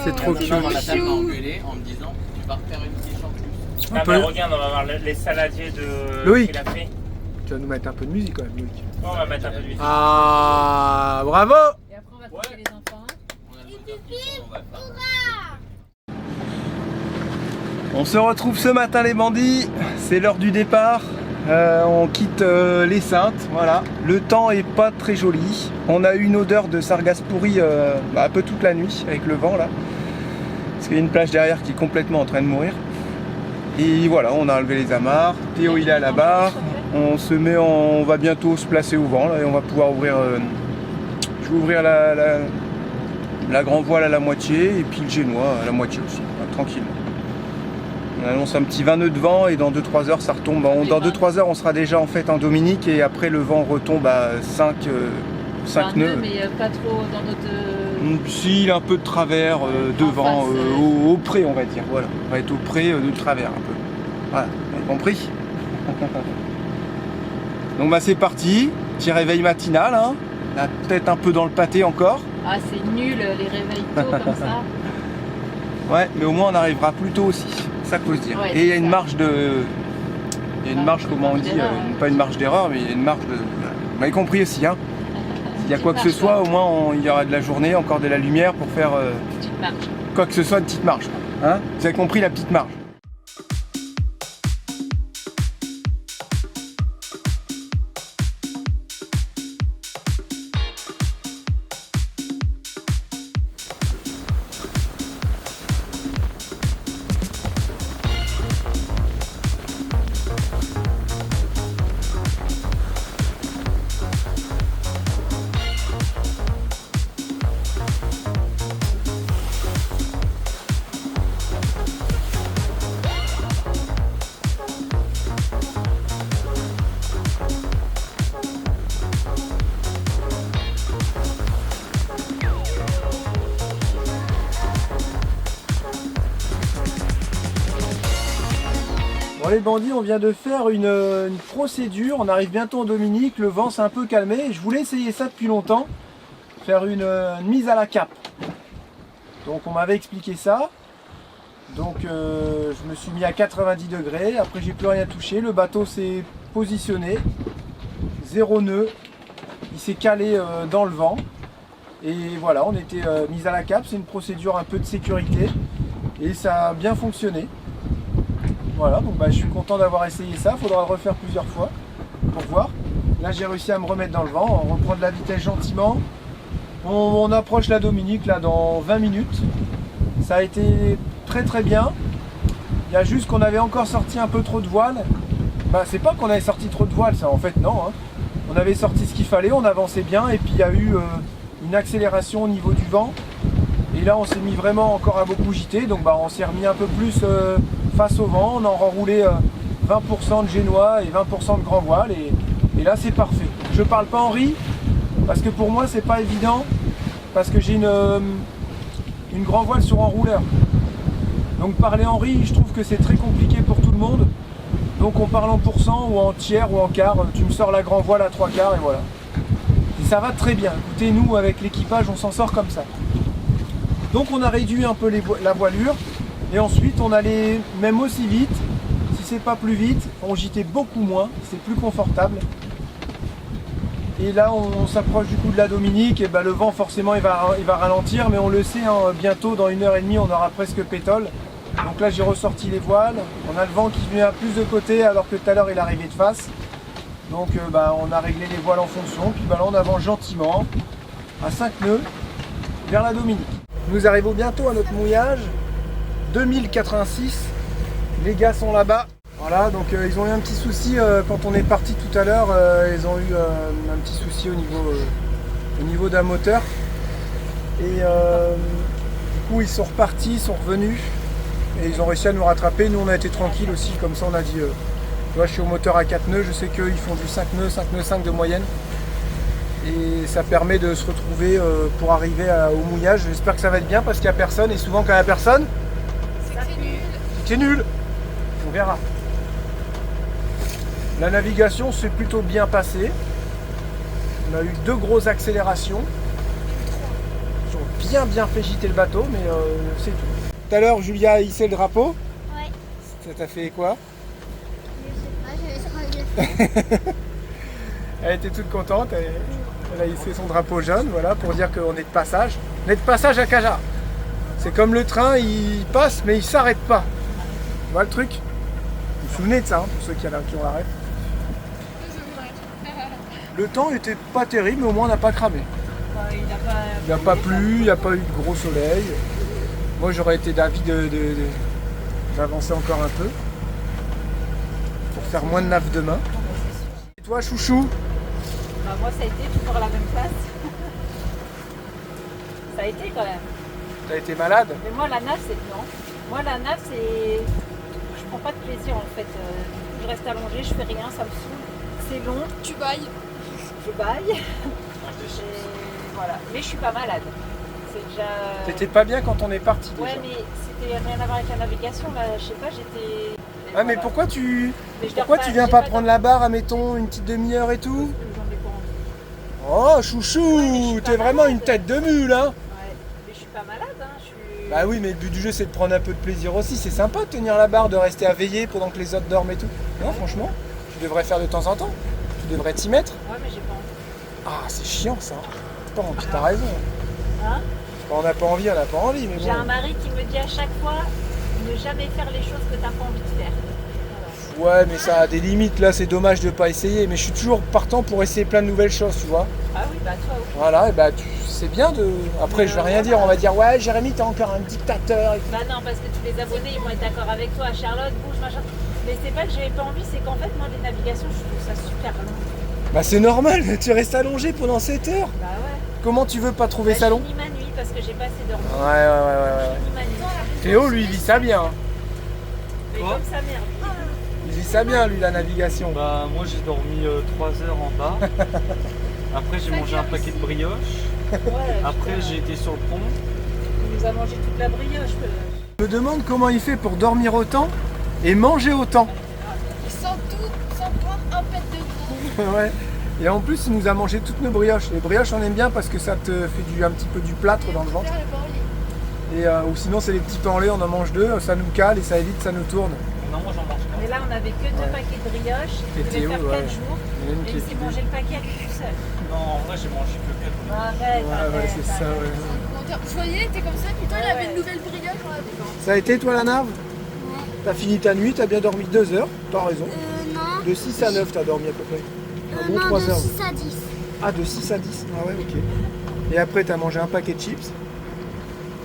C'est trop Sinon, cute. on a tellement engueulé en me disant tu vas refaire une quiche en plus. Ah peut- bah regarde, on va voir les saladiers de... Loïc. qu'il a fait. Tu vas nous mettre un peu de musique quand même, Loïc. Oh, on va mettre un peu de musique. Ah, bravo! Et après, on va coucher les enfants. On a le moteur qui tourne, on va faire. On se retrouve ce matin, les bandits. C'est l'heure du départ. On quitte les Saintes. Voilà. Le temps est pas très joli. On a eu une odeur de sargasse pourrie un peu toute la nuit avec le vent là. Parce qu'il y a une plage derrière qui est complètement en train de mourir. Et voilà, on a enlevé les amarres. Théo il est à la barre. On va bientôt se placer au vent là, et on va pouvoir ouvrir. Je vais ouvrir la grand voile à la moitié et puis le génois à la moitié aussi. Voilà. tranquille. On annonce un petit 20 nœuds de vent et dans 2-3 heures ça retombe. Dans 2-3 heures on sera déjà en fait en Dominique et après le vent retombe à 5 nœuds. Mais pas trop dans notre... Si, il a un peu de travers devant, au près on va dire. Voilà, on va être au près de travers un peu. Voilà, vous avez compris. Donc bah c'est parti, petit réveil matinal, hein. La tête un peu dans le pâté encore. Ah c'est nul les réveils tôt comme ça. Ouais, mais au moins on arrivera plus tôt aussi, c'est ça qu'il faut se dire. Ouais, et il y a une ça. marge de... Il y a une marge, comment on dit, pas une marge d'erreur, mais il y a une marge de... Vous m'avez compris aussi, hein. S'il y a quoi que ce soit, au moins il y aura de la journée, encore de la lumière pour faire Petite marge. quoi que ce soit, une petite marge. Hein, vous avez compris la petite marge. Bon les bandits, on vient de faire une procédure, on arrive bientôt en Dominique, le vent s'est un peu calmé et je voulais essayer ça depuis longtemps, faire une mise à la cape. Donc on m'avait expliqué ça, donc je me suis mis à 90 degrés, après j'ai plus rien touché, le bateau s'est positionné, 0 nœud, il s'est calé dans le vent et voilà, on était mis à la cape, c'est une procédure un peu de sécurité et ça a bien fonctionné. Voilà, donc bah, je suis content d'avoir essayé ça, il faudra le refaire plusieurs fois pour voir. Là j'ai réussi à me remettre dans le vent, on reprend de la vitesse gentiment. On approche la Dominique là dans 20 minutes. Ça a été très très bien. Il y a juste qu'on avait encore sorti un peu trop de voile. Bah, c'est pas qu'on avait sorti trop de voile, ça en fait non. Hein. On avait sorti ce qu'il fallait, on avançait bien et puis il y a eu une accélération au niveau du vent. Et là on s'est mis vraiment encore à beaucoup gîter, donc bah, on s'est remis un peu plus face au vent, on a enroulé 20% de génois et 20% de grand voile et là c'est parfait. Je parle pas en riz parce que pour moi c'est pas évident parce que j'ai une grand voile sur enrouleur. Donc parler en riz je trouve que c'est très compliqué pour tout le monde. Donc on parle en pourcent ou en tiers ou en quart, tu me sors la grand voile à 3 quarts et voilà. Et ça va très bien, écoutez nous avec l'équipage on s'en sort comme ça. Donc on a réduit un peu la voilure et ensuite on allait même aussi vite, si c'est pas plus vite, on gîtait beaucoup moins, c'est plus confortable. Et là on s'approche du coup de la Dominique et bah, le vent forcément il va ralentir mais on le sait hein, bientôt dans 1h30 on aura presque pétole. Donc là j'ai ressorti les voiles, on a le vent qui vient plus de côté alors que tout à l'heure il arrivait de face. Donc bah, on a réglé les voiles en fonction, puis bah, là on avance gentiment à 5 nœuds vers la Dominique. Nous arrivons bientôt à notre mouillage, 2086, les gars sont là-bas. Voilà, donc ils ont eu un petit souci quand on est parti tout à l'heure, ils ont eu un petit souci au niveau d'un moteur. Et du coup ils sont repartis, ils sont revenus et ils ont réussi à nous rattraper. Nous on a été tranquille aussi, comme ça on a dit, moi je suis au moteur à 4 nœuds, je sais qu'eux ils font du 5 nœuds 5 de moyenne. Et ça permet de se retrouver pour arriver au mouillage. J'espère que ça va être bien parce qu'il n'y a personne et souvent quand il n'y a personne, c'est nul. On verra. La navigation s'est plutôt bien passée. On a eu 2 grosses accélérations. Ils ont bien fait gîter le bateau, mais c'est tout. Tout à l'heure, Julia a hissé le drapeau. Ouais. Ça t'a fait quoi? Je sais pas, je vais Elle était toute contente. Elle a hissé son drapeau jaune, voilà, pour dire qu'on est de passage. On est de passage à Caja. C'est comme le train, il passe, mais il s'arrête pas. Voilà le truc. Vous vous souvenez de ça, hein, pour ceux qui ont l'arrêt. Le temps était pas terrible, mais au moins on n'a pas cramé. Il n'a pas plu, il n'y a pas eu de gros soleil. Moi j'aurais été d'avis d'avancer encore un peu. Pour faire moins de naf demain. Et toi chouchou? Bah, moi ça a été toujours à la même place. Ça a été quand même. T'as été malade? Mais moi la nage c'est non. Moi, la nave, c'est... Je prends pas de plaisir, en fait. Je reste allongée, je fais rien, ça me saoule. C'est long. Tu bailles. Je baille. Et voilà. Mais je suis pas malade. C'est déjà... T'étais pas bien quand on est parti déjà. Ouais, mais c'était rien à voir avec la navigation, là. Je sais pas, j'étais... Ah mais pourquoi tu Mais je dors pourquoi tu viens j'ai pas prendre dormi. la barre, admettons, une petite demi-heure et tout? J'en ai pas envie. Oh chouchou, Ouais, mais je suis t'es pas vraiment malade. une tête de mule, hein? Ouais. Mais je suis pas malade, hein. Je suis... Bah oui, mais le but du jeu c'est de prendre un peu de plaisir aussi. C'est sympa de tenir la barre, de rester à veiller pendant que les autres dorment et tout. Non, franchement, tu devrais faire de temps en temps. Tu devrais t'y mettre. Ouais, mais j'ai pas envie. Ah, c'est chiant ça. T'as pas envie, t'as raison. Hein? Quand on n'a pas envie, on n'a pas envie. Mais J'ai bon. un mari qui me dit à chaque fois ne jamais faire les choses que t'as pas envie de faire. Ouais, mais ça a des limites. Là, c'est dommage de pas essayer. Mais je suis toujours partant pour essayer plein de nouvelles choses, tu vois. Ah oui, bah toi aussi. Voilà, et bah c'est bien de. Après, je vais rien dire. On va dire ouais, Jérémy, t'es encore un dictateur. Bah non, parce que tous les abonnés ils vont être d'accord avec toi. Charlotte, bouge, machin. Mais c'est pas que j'avais pas envie, c'est qu'en fait, moi, les navigations, je trouve ça super long. Bah c'est normal. Tu restes allongé pendant 7 heures. Bah ouais. Comment tu veux pas trouver Bah, ça long? Je finis ma nuit parce que j'ai pas assez dormi. Ouais. Je finis ma nuit. Théo, lui, il vit ça bien. Mais Quoi comme sa mère. Il vit ça bien, lui, la navigation. Bah moi j'ai dormi 3 heures en bas. Après j'ai mangé un paquet de brioches. Ouais, Après j'ai été sur le pont. il nous a mangé toute la brioche. Je me demande comment il fait pour dormir autant et manger autant. Sans prendre un pet de gros. Ouais. Et en plus, il nous a mangé toutes nos brioches. Les brioches, on aime bien parce que ça te fait un petit peu du plâtre dans le ventre. Faire le pain au lait. Et, ou sinon, c'est les petits pains en lait, on en mange 2, ça nous cale et ça évite, ça nous tourne. Non moi j'en mange pas. Mais là, on avait que 2 paquets de brioches. Et Il devait Théo, faire 4 ouais. jours. Il y en a une Et qui il est s'est vidée. mangé le paquet à lui tout seul. Non en vrai j'ai mangé que 4. Arrête, Ouais, c'est ça, ouais. Vous voyez, il était comme ça, puis toi, il Ouais, avait ouais. une nouvelle brioche dans la défense. Ça a été, toi, la nave? T'as fini ta nuit, t'as bien dormi 2 heures, t'as raison. Non. De 6 à 9, t'as dormi à peu près. Un bon Non, 3 de heures. 6 à 10. Ah, de 6 à 10. Ah ouais, ok. Et après, t'as mangé un paquet de chips.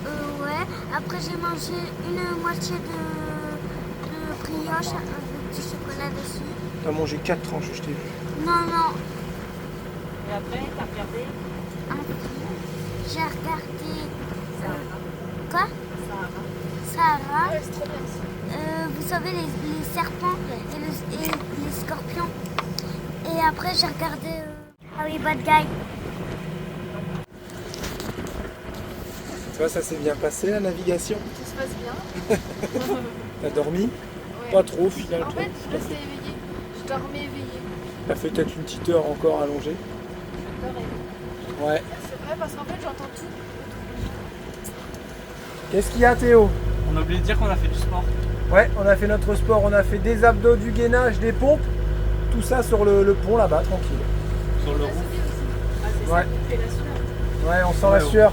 Ouais. Après, j'ai mangé une moitié de brioche avec du chocolat dessus. T'as mangé 4 tranches, je t'ai vu. Non. Et après, t'as regardé J'ai regardé. Sahara. Quoi Sahara. Sahara. Ouais, c'est trop bien. Vous savez, les serpents et les scorpions. Et après, j'ai regardé Harry Bad Guy. Tu vois, ça s'est bien passé, la navigation. Ça se passe bien. T'as dormi? Ouais. Pas trop, finalement. En fait, je restais éveillée. Je dormais éveillée. T'as fait peut-être une petite heure encore allongée. Ouais. C'est vrai, parce qu'en fait, j'entends tout. Qu'est-ce qu'il y a, Théo? On a oublié de dire qu'on a fait du sport. Ouais, on a fait notre sport, on a fait des abdos, du gainage, des pompes. Tout ça sur le pont là-bas, tranquille. Sur le roux. Ah, c'est Ouais. ça qui fait la sueur. Ouais, on sent Ouais, la ouais. sueur.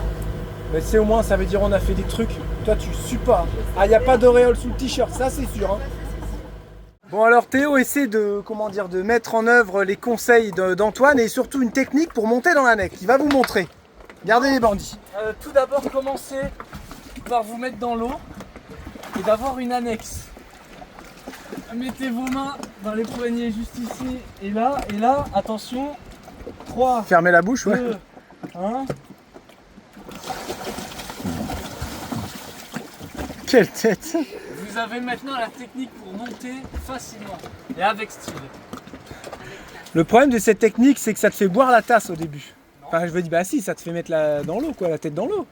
Mais c'est au moins, ça veut dire on a fait des trucs. Toi, tu sues pas. Ah, il n'y a pas d'auréole sous le t-shirt, ça c'est sûr. Hein. Bon, alors Théo essaie de, de mettre en œuvre les conseils d'Antoine et surtout une technique pour monter dans l'annexe. Il va vous montrer. Regardez les bandits. Tout d'abord, commencez par vous mettre dans l'eau et d'avoir une annexe. Mettez vos mains dans les poignets juste ici et là, attention. 3, Fermez la bouche, ouais. 2, 1. Quelle tête! Vous avez maintenant la technique pour monter facilement et avec style. Le problème de cette technique, c'est que ça te fait boire la tasse au début. Enfin, je veux dire, bah si, ça te fait mettre dans l'eau, quoi, la tête dans l'eau.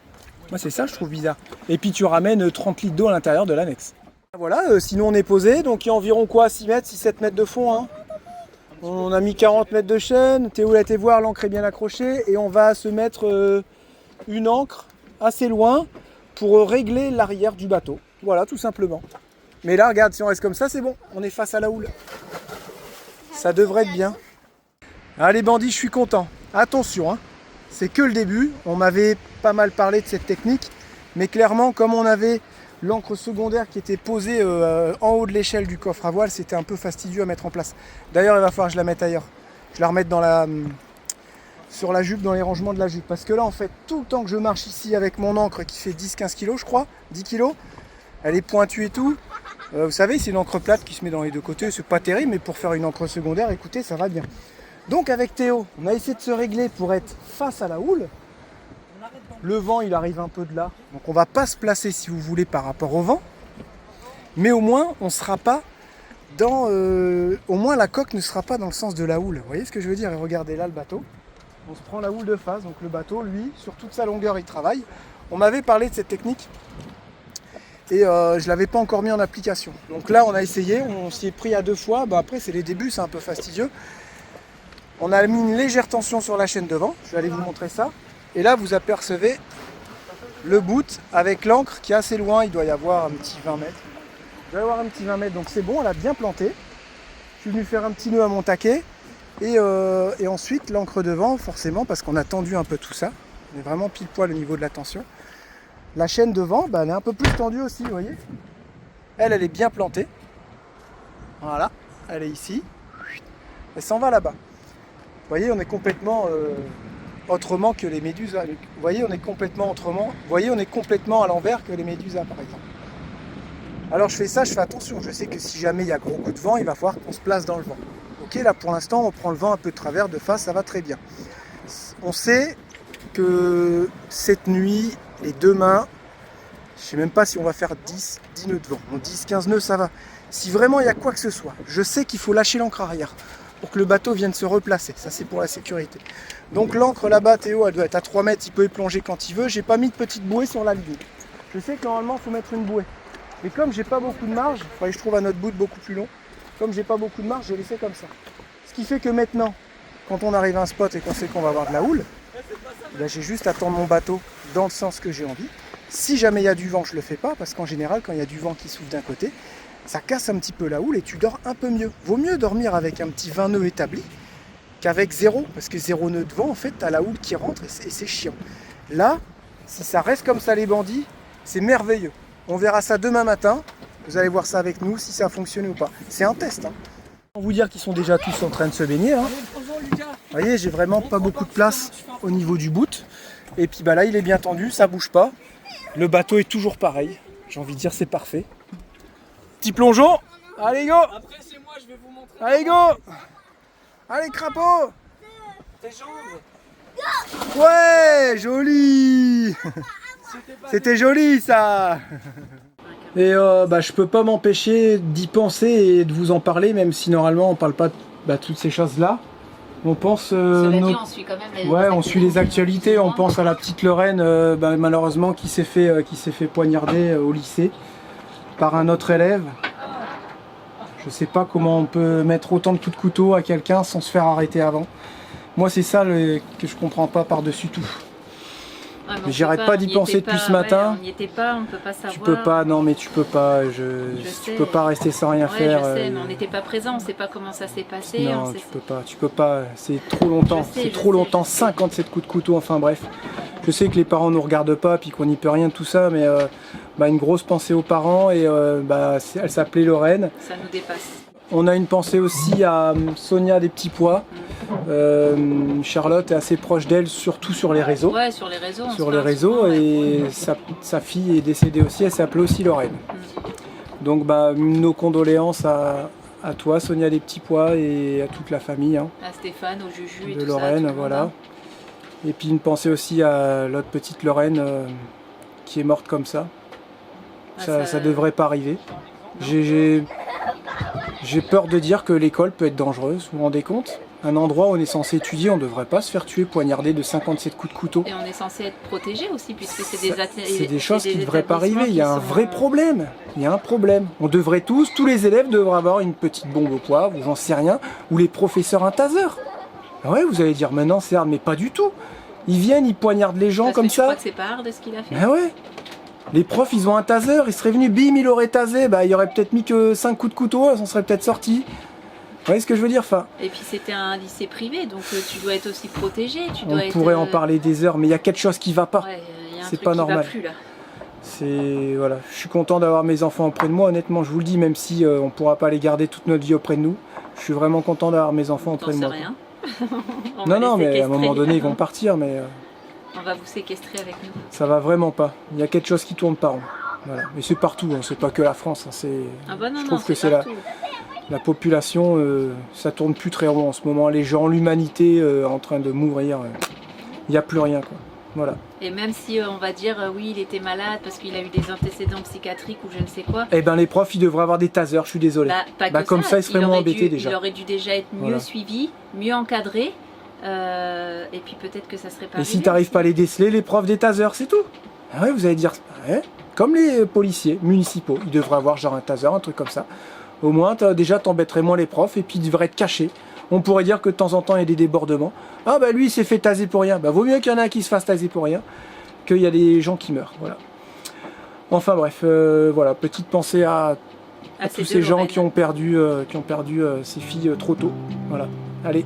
Moi, c'est ça, je trouve bizarre. Et puis, tu ramènes 30 litres d'eau à l'intérieur de l'annexe. Voilà, sinon on est posé, donc il y a environ quoi, 6 mètres, 6-7 mètres de fond. Hein. On a mis 40 mètres de chaîne, Théo l'a été voir, l'ancre est bien accrochée, et on va se mettre une ancre assez loin pour régler l'arrière du bateau. Voilà, tout simplement. Mais là, regarde, si on reste comme ça, c'est bon, on est face à la houle. Ça devrait être bien. Allez bandits, je suis content. Attention, hein. C'est que le début. On m'avait pas mal parlé de cette technique, mais clairement, comme on avait l'ancre secondaire qui était posée en haut de l'échelle du coffre à voile, c'était un peu fastidieux à mettre en place. D'ailleurs, il va falloir que je la mette ailleurs. Je la remette sur la jupe, dans les rangements de la jupe. Parce que là, en fait, tout le temps que je marche ici avec mon ancre qui fait 10-15 kg, je crois, 10 kg, elle est pointue et tout. Vous savez, c'est une encre plate qui se met dans les deux côtés. C'est pas terrible, mais pour faire une encre secondaire, écoutez, ça va bien. Donc avec Théo, on a essayé de se régler pour être face à la houle. Le vent, il arrive un peu de là. Donc on va pas se placer, si vous voulez, par rapport au vent. Mais au moins, on sera pas dans... au moins, la coque ne sera pas dans le sens de la houle. Vous voyez ce que je veux dire? Et regardez là le bateau. On se prend la houle de face. Donc le bateau, lui, sur toute sa longueur, il travaille. On m'avait parlé de cette technique. Et je ne l'avais pas encore mis en application. Donc là, on a essayé. On s'y est pris à 2 fois. Bah, après, c'est les débuts, c'est un peu fastidieux. On a mis une légère tension sur la chaîne devant. Je vais aller vous montrer ça. Et là, vous apercevez le bout avec l'ancre qui est assez loin. Il doit y avoir un petit 20 mètres. Il doit y avoir un petit 20 mètres. Donc c'est bon, on l'a bien planté. Je suis venu faire un petit nœud à mon taquet. Et ensuite, l'ancre devant, forcément, parce qu'on a tendu un peu tout ça. On est vraiment pile poil au niveau de la tension. La chaîne devant, bah, elle est un peu plus tendue aussi, vous voyez. Elle est bien plantée. Voilà, elle est ici. Elle s'en va là-bas. Vous voyez, on est complètement autrement que les méduses. Vous voyez, on est complètement autrement. Vous voyez, on est complètement à l'envers que les méduses, par exemple. Alors je fais ça, je fais attention. Je sais que si jamais il y a gros coup de vent, il va falloir qu'on se place dans le vent. Ok, là pour l'instant, on prend le vent un peu de travers, de face, ça va très bien. On sait que cette nuit et demain, je ne sais même pas si on va faire 10 nœuds de vent. Bon, 10-15 nœuds, ça va. Si vraiment il y a quoi que ce soit, je sais qu'il faut lâcher l'ancre arrière pour que le bateau vienne se replacer. Ça, c'est pour la sécurité. Donc l'ancre là-bas, Théo, elle doit être à 3 mètres, il peut y plonger quand il veut. J'ai pas mis de petite bouée sur la ligne. Je sais que normalement, il faut mettre une bouée. Mais comme j'ai pas beaucoup de marge, il faudrait que je trouve un autre bout beaucoup plus long. Comme j'ai pas beaucoup de marge, j'ai laissé comme ça. Ce qui fait que maintenant, quand on arrive à un spot et qu'on sait qu'on va avoir de la houle, ben j'ai juste à tendre mon bateau dans le sens que j'ai envie. Si jamais il y a du vent, je le fais pas, parce qu'en général, quand il y a du vent qui souffle d'un côté, ça casse un petit peu la houle et tu dors un peu mieux. Vaut mieux dormir avec un petit 20 nœuds établi qu'avec 0, parce que 0 nœud de vent, en fait, tu as la houle qui rentre et c'est chiant. Là, si ça reste comme ça les bandits, c'est merveilleux. On verra ça demain matin. Vous allez voir ça avec nous, si ça a fonctionné ou pas. C'est un test. On va vous dire qu'ils sont déjà tous en train de se baigner. Hein. Vous voyez, j'ai vraiment pas beaucoup de place au niveau du bout. Et puis bah là, il est bien tendu, ça bouge pas. Le bateau est toujours pareil. J'ai envie de dire, c'est parfait. Petit plongeon. Allez, go. Après, c'est moi, je vais vous montrer. Allez, go. Allez, crapaud. Tes jambes. Ouais, joli. C'était joli, ça. Et je peux pas m'empêcher d'y penser et de vous en parler, même si normalement on parle pas de toutes ces choses-là. On pense... on suit quand même on suit les actualités. On pense à la petite Lorraine, malheureusement, qui s'est fait poignarder au lycée par un autre élève. Je sais pas comment on peut mettre autant de coups de couteau à quelqu'un sans se faire arrêter avant. Moi, c'est ça que je comprends pas par-dessus tout. Ouais, j'arrête pas d'y penser depuis ce matin. Ouais, on n'y était pas, on peut pas savoir. Tu peux pas, non mais tu peux pas, tu peux pas rester sans rien faire. Je sais, mais on n'était pas présent, on sait pas comment ça s'est passé. Non, tu peux pas, c'est trop longtemps, c'est trop longtemps, 57 coups de couteau, enfin bref. Je sais que les parents nous regardent pas, puis qu'on n'y peut rien de tout ça, mais une grosse pensée aux parents, et elle s'appelait Lorraine. Ça nous dépasse. On a une pensée aussi à Sonia des Petits Pois. Charlotte est assez proche d'elle, surtout sur les réseaux. Ouais, sur les réseaux. Sur les réseaux, et sa fille est décédée aussi, elle s'appelait aussi Lorraine. Donc nos condoléances à toi, Sonia des Petits Pois, et à toute la famille. Hein, à Stéphane, au Juju et de tout Lorraine, ça, voilà. Et puis une pensée aussi à l'autre petite Lorraine qui est morte comme ça. Ça devrait pas arriver. J'ai peur de dire que l'école peut être dangereuse, vous vous rendez compte? Un endroit où on est censé étudier, on ne devrait pas se faire tuer, poignarder de 57 coups de couteau. Et on est censé être protégé aussi, puisque c'est des choses qui ne devraient pas arriver. Il y a un vrai problème. Il y a un problème. On devrait tous les élèves devraient avoir une petite bombe au poivre, ou j'en sais rien, ou les professeurs un taser. Ouais, vous allez dire, maintenant c'est hard, mais pas du tout. Ils viennent, ils poignardent les gens comme ça. Je crois que c'est pas hard ce qu'il a fait. Ben ouais. Les profs, ils ont un taser, ils seraient venus, bim, il aurait tasé, il aurait peut-être mis que 5 coups de couteau, ça en serait peut-être sorti. Vous voyez ce que je veux dire, Et puis c'était un lycée privé, donc tu dois être aussi protégé. On pourrait en parler des heures, mais il y a quelque chose qui va pas. Ouais, c'est pas normal. Voilà. Je suis content d'avoir mes enfants auprès de moi, honnêtement, je vous le dis, même si on pourra pas les garder toute notre vie auprès de nous. Je suis vraiment content d'avoir mes enfants auprès de moi. Rien. non, mais à un moment donné, ils vont partir, mais... On va vous séquestrer avec nous. Ça va vraiment pas. Il y a quelque chose qui tourne pas rond. Voilà. Mais c'est partout, hein. C'est pas que la France. Hein. Je trouve que c'est la population, ça tourne plus très rond en ce moment. Les gens, l'humanité en train de mourir. Il n'y a plus rien, quoi. Voilà. Et même si on va dire oui, il était malade parce qu'il a eu des antécédents psychiatriques ou je ne sais quoi. Eh ben les profs, ils devraient avoir des tasers, je suis désolé. Pas que comme ça, ils seraient moins embêtés déjà. Il aurait dû déjà être mieux suivi, mieux encadré. Et puis peut-être que ça serait pas. Et si t'arrives pas à les déceler, les profs des tasers, c'est tout. Ah ouais, vous allez dire, ouais, comme les policiers municipaux, ils devraient avoir genre un taser, un truc comme ça. Au moins, déjà, t'embêterais moins les profs et puis ils devraient être cachés. On pourrait dire que de temps en temps, il y a des débordements. Ah bah lui, il s'est fait taser pour rien. Bah vaut mieux qu'il y en a un qui se fasse taser pour rien qu'il y a des gens qui meurent. Voilà. Enfin bref, voilà, petite pensée à tous ces gens qui ont perdu ces filles trop tôt. Voilà. Allez,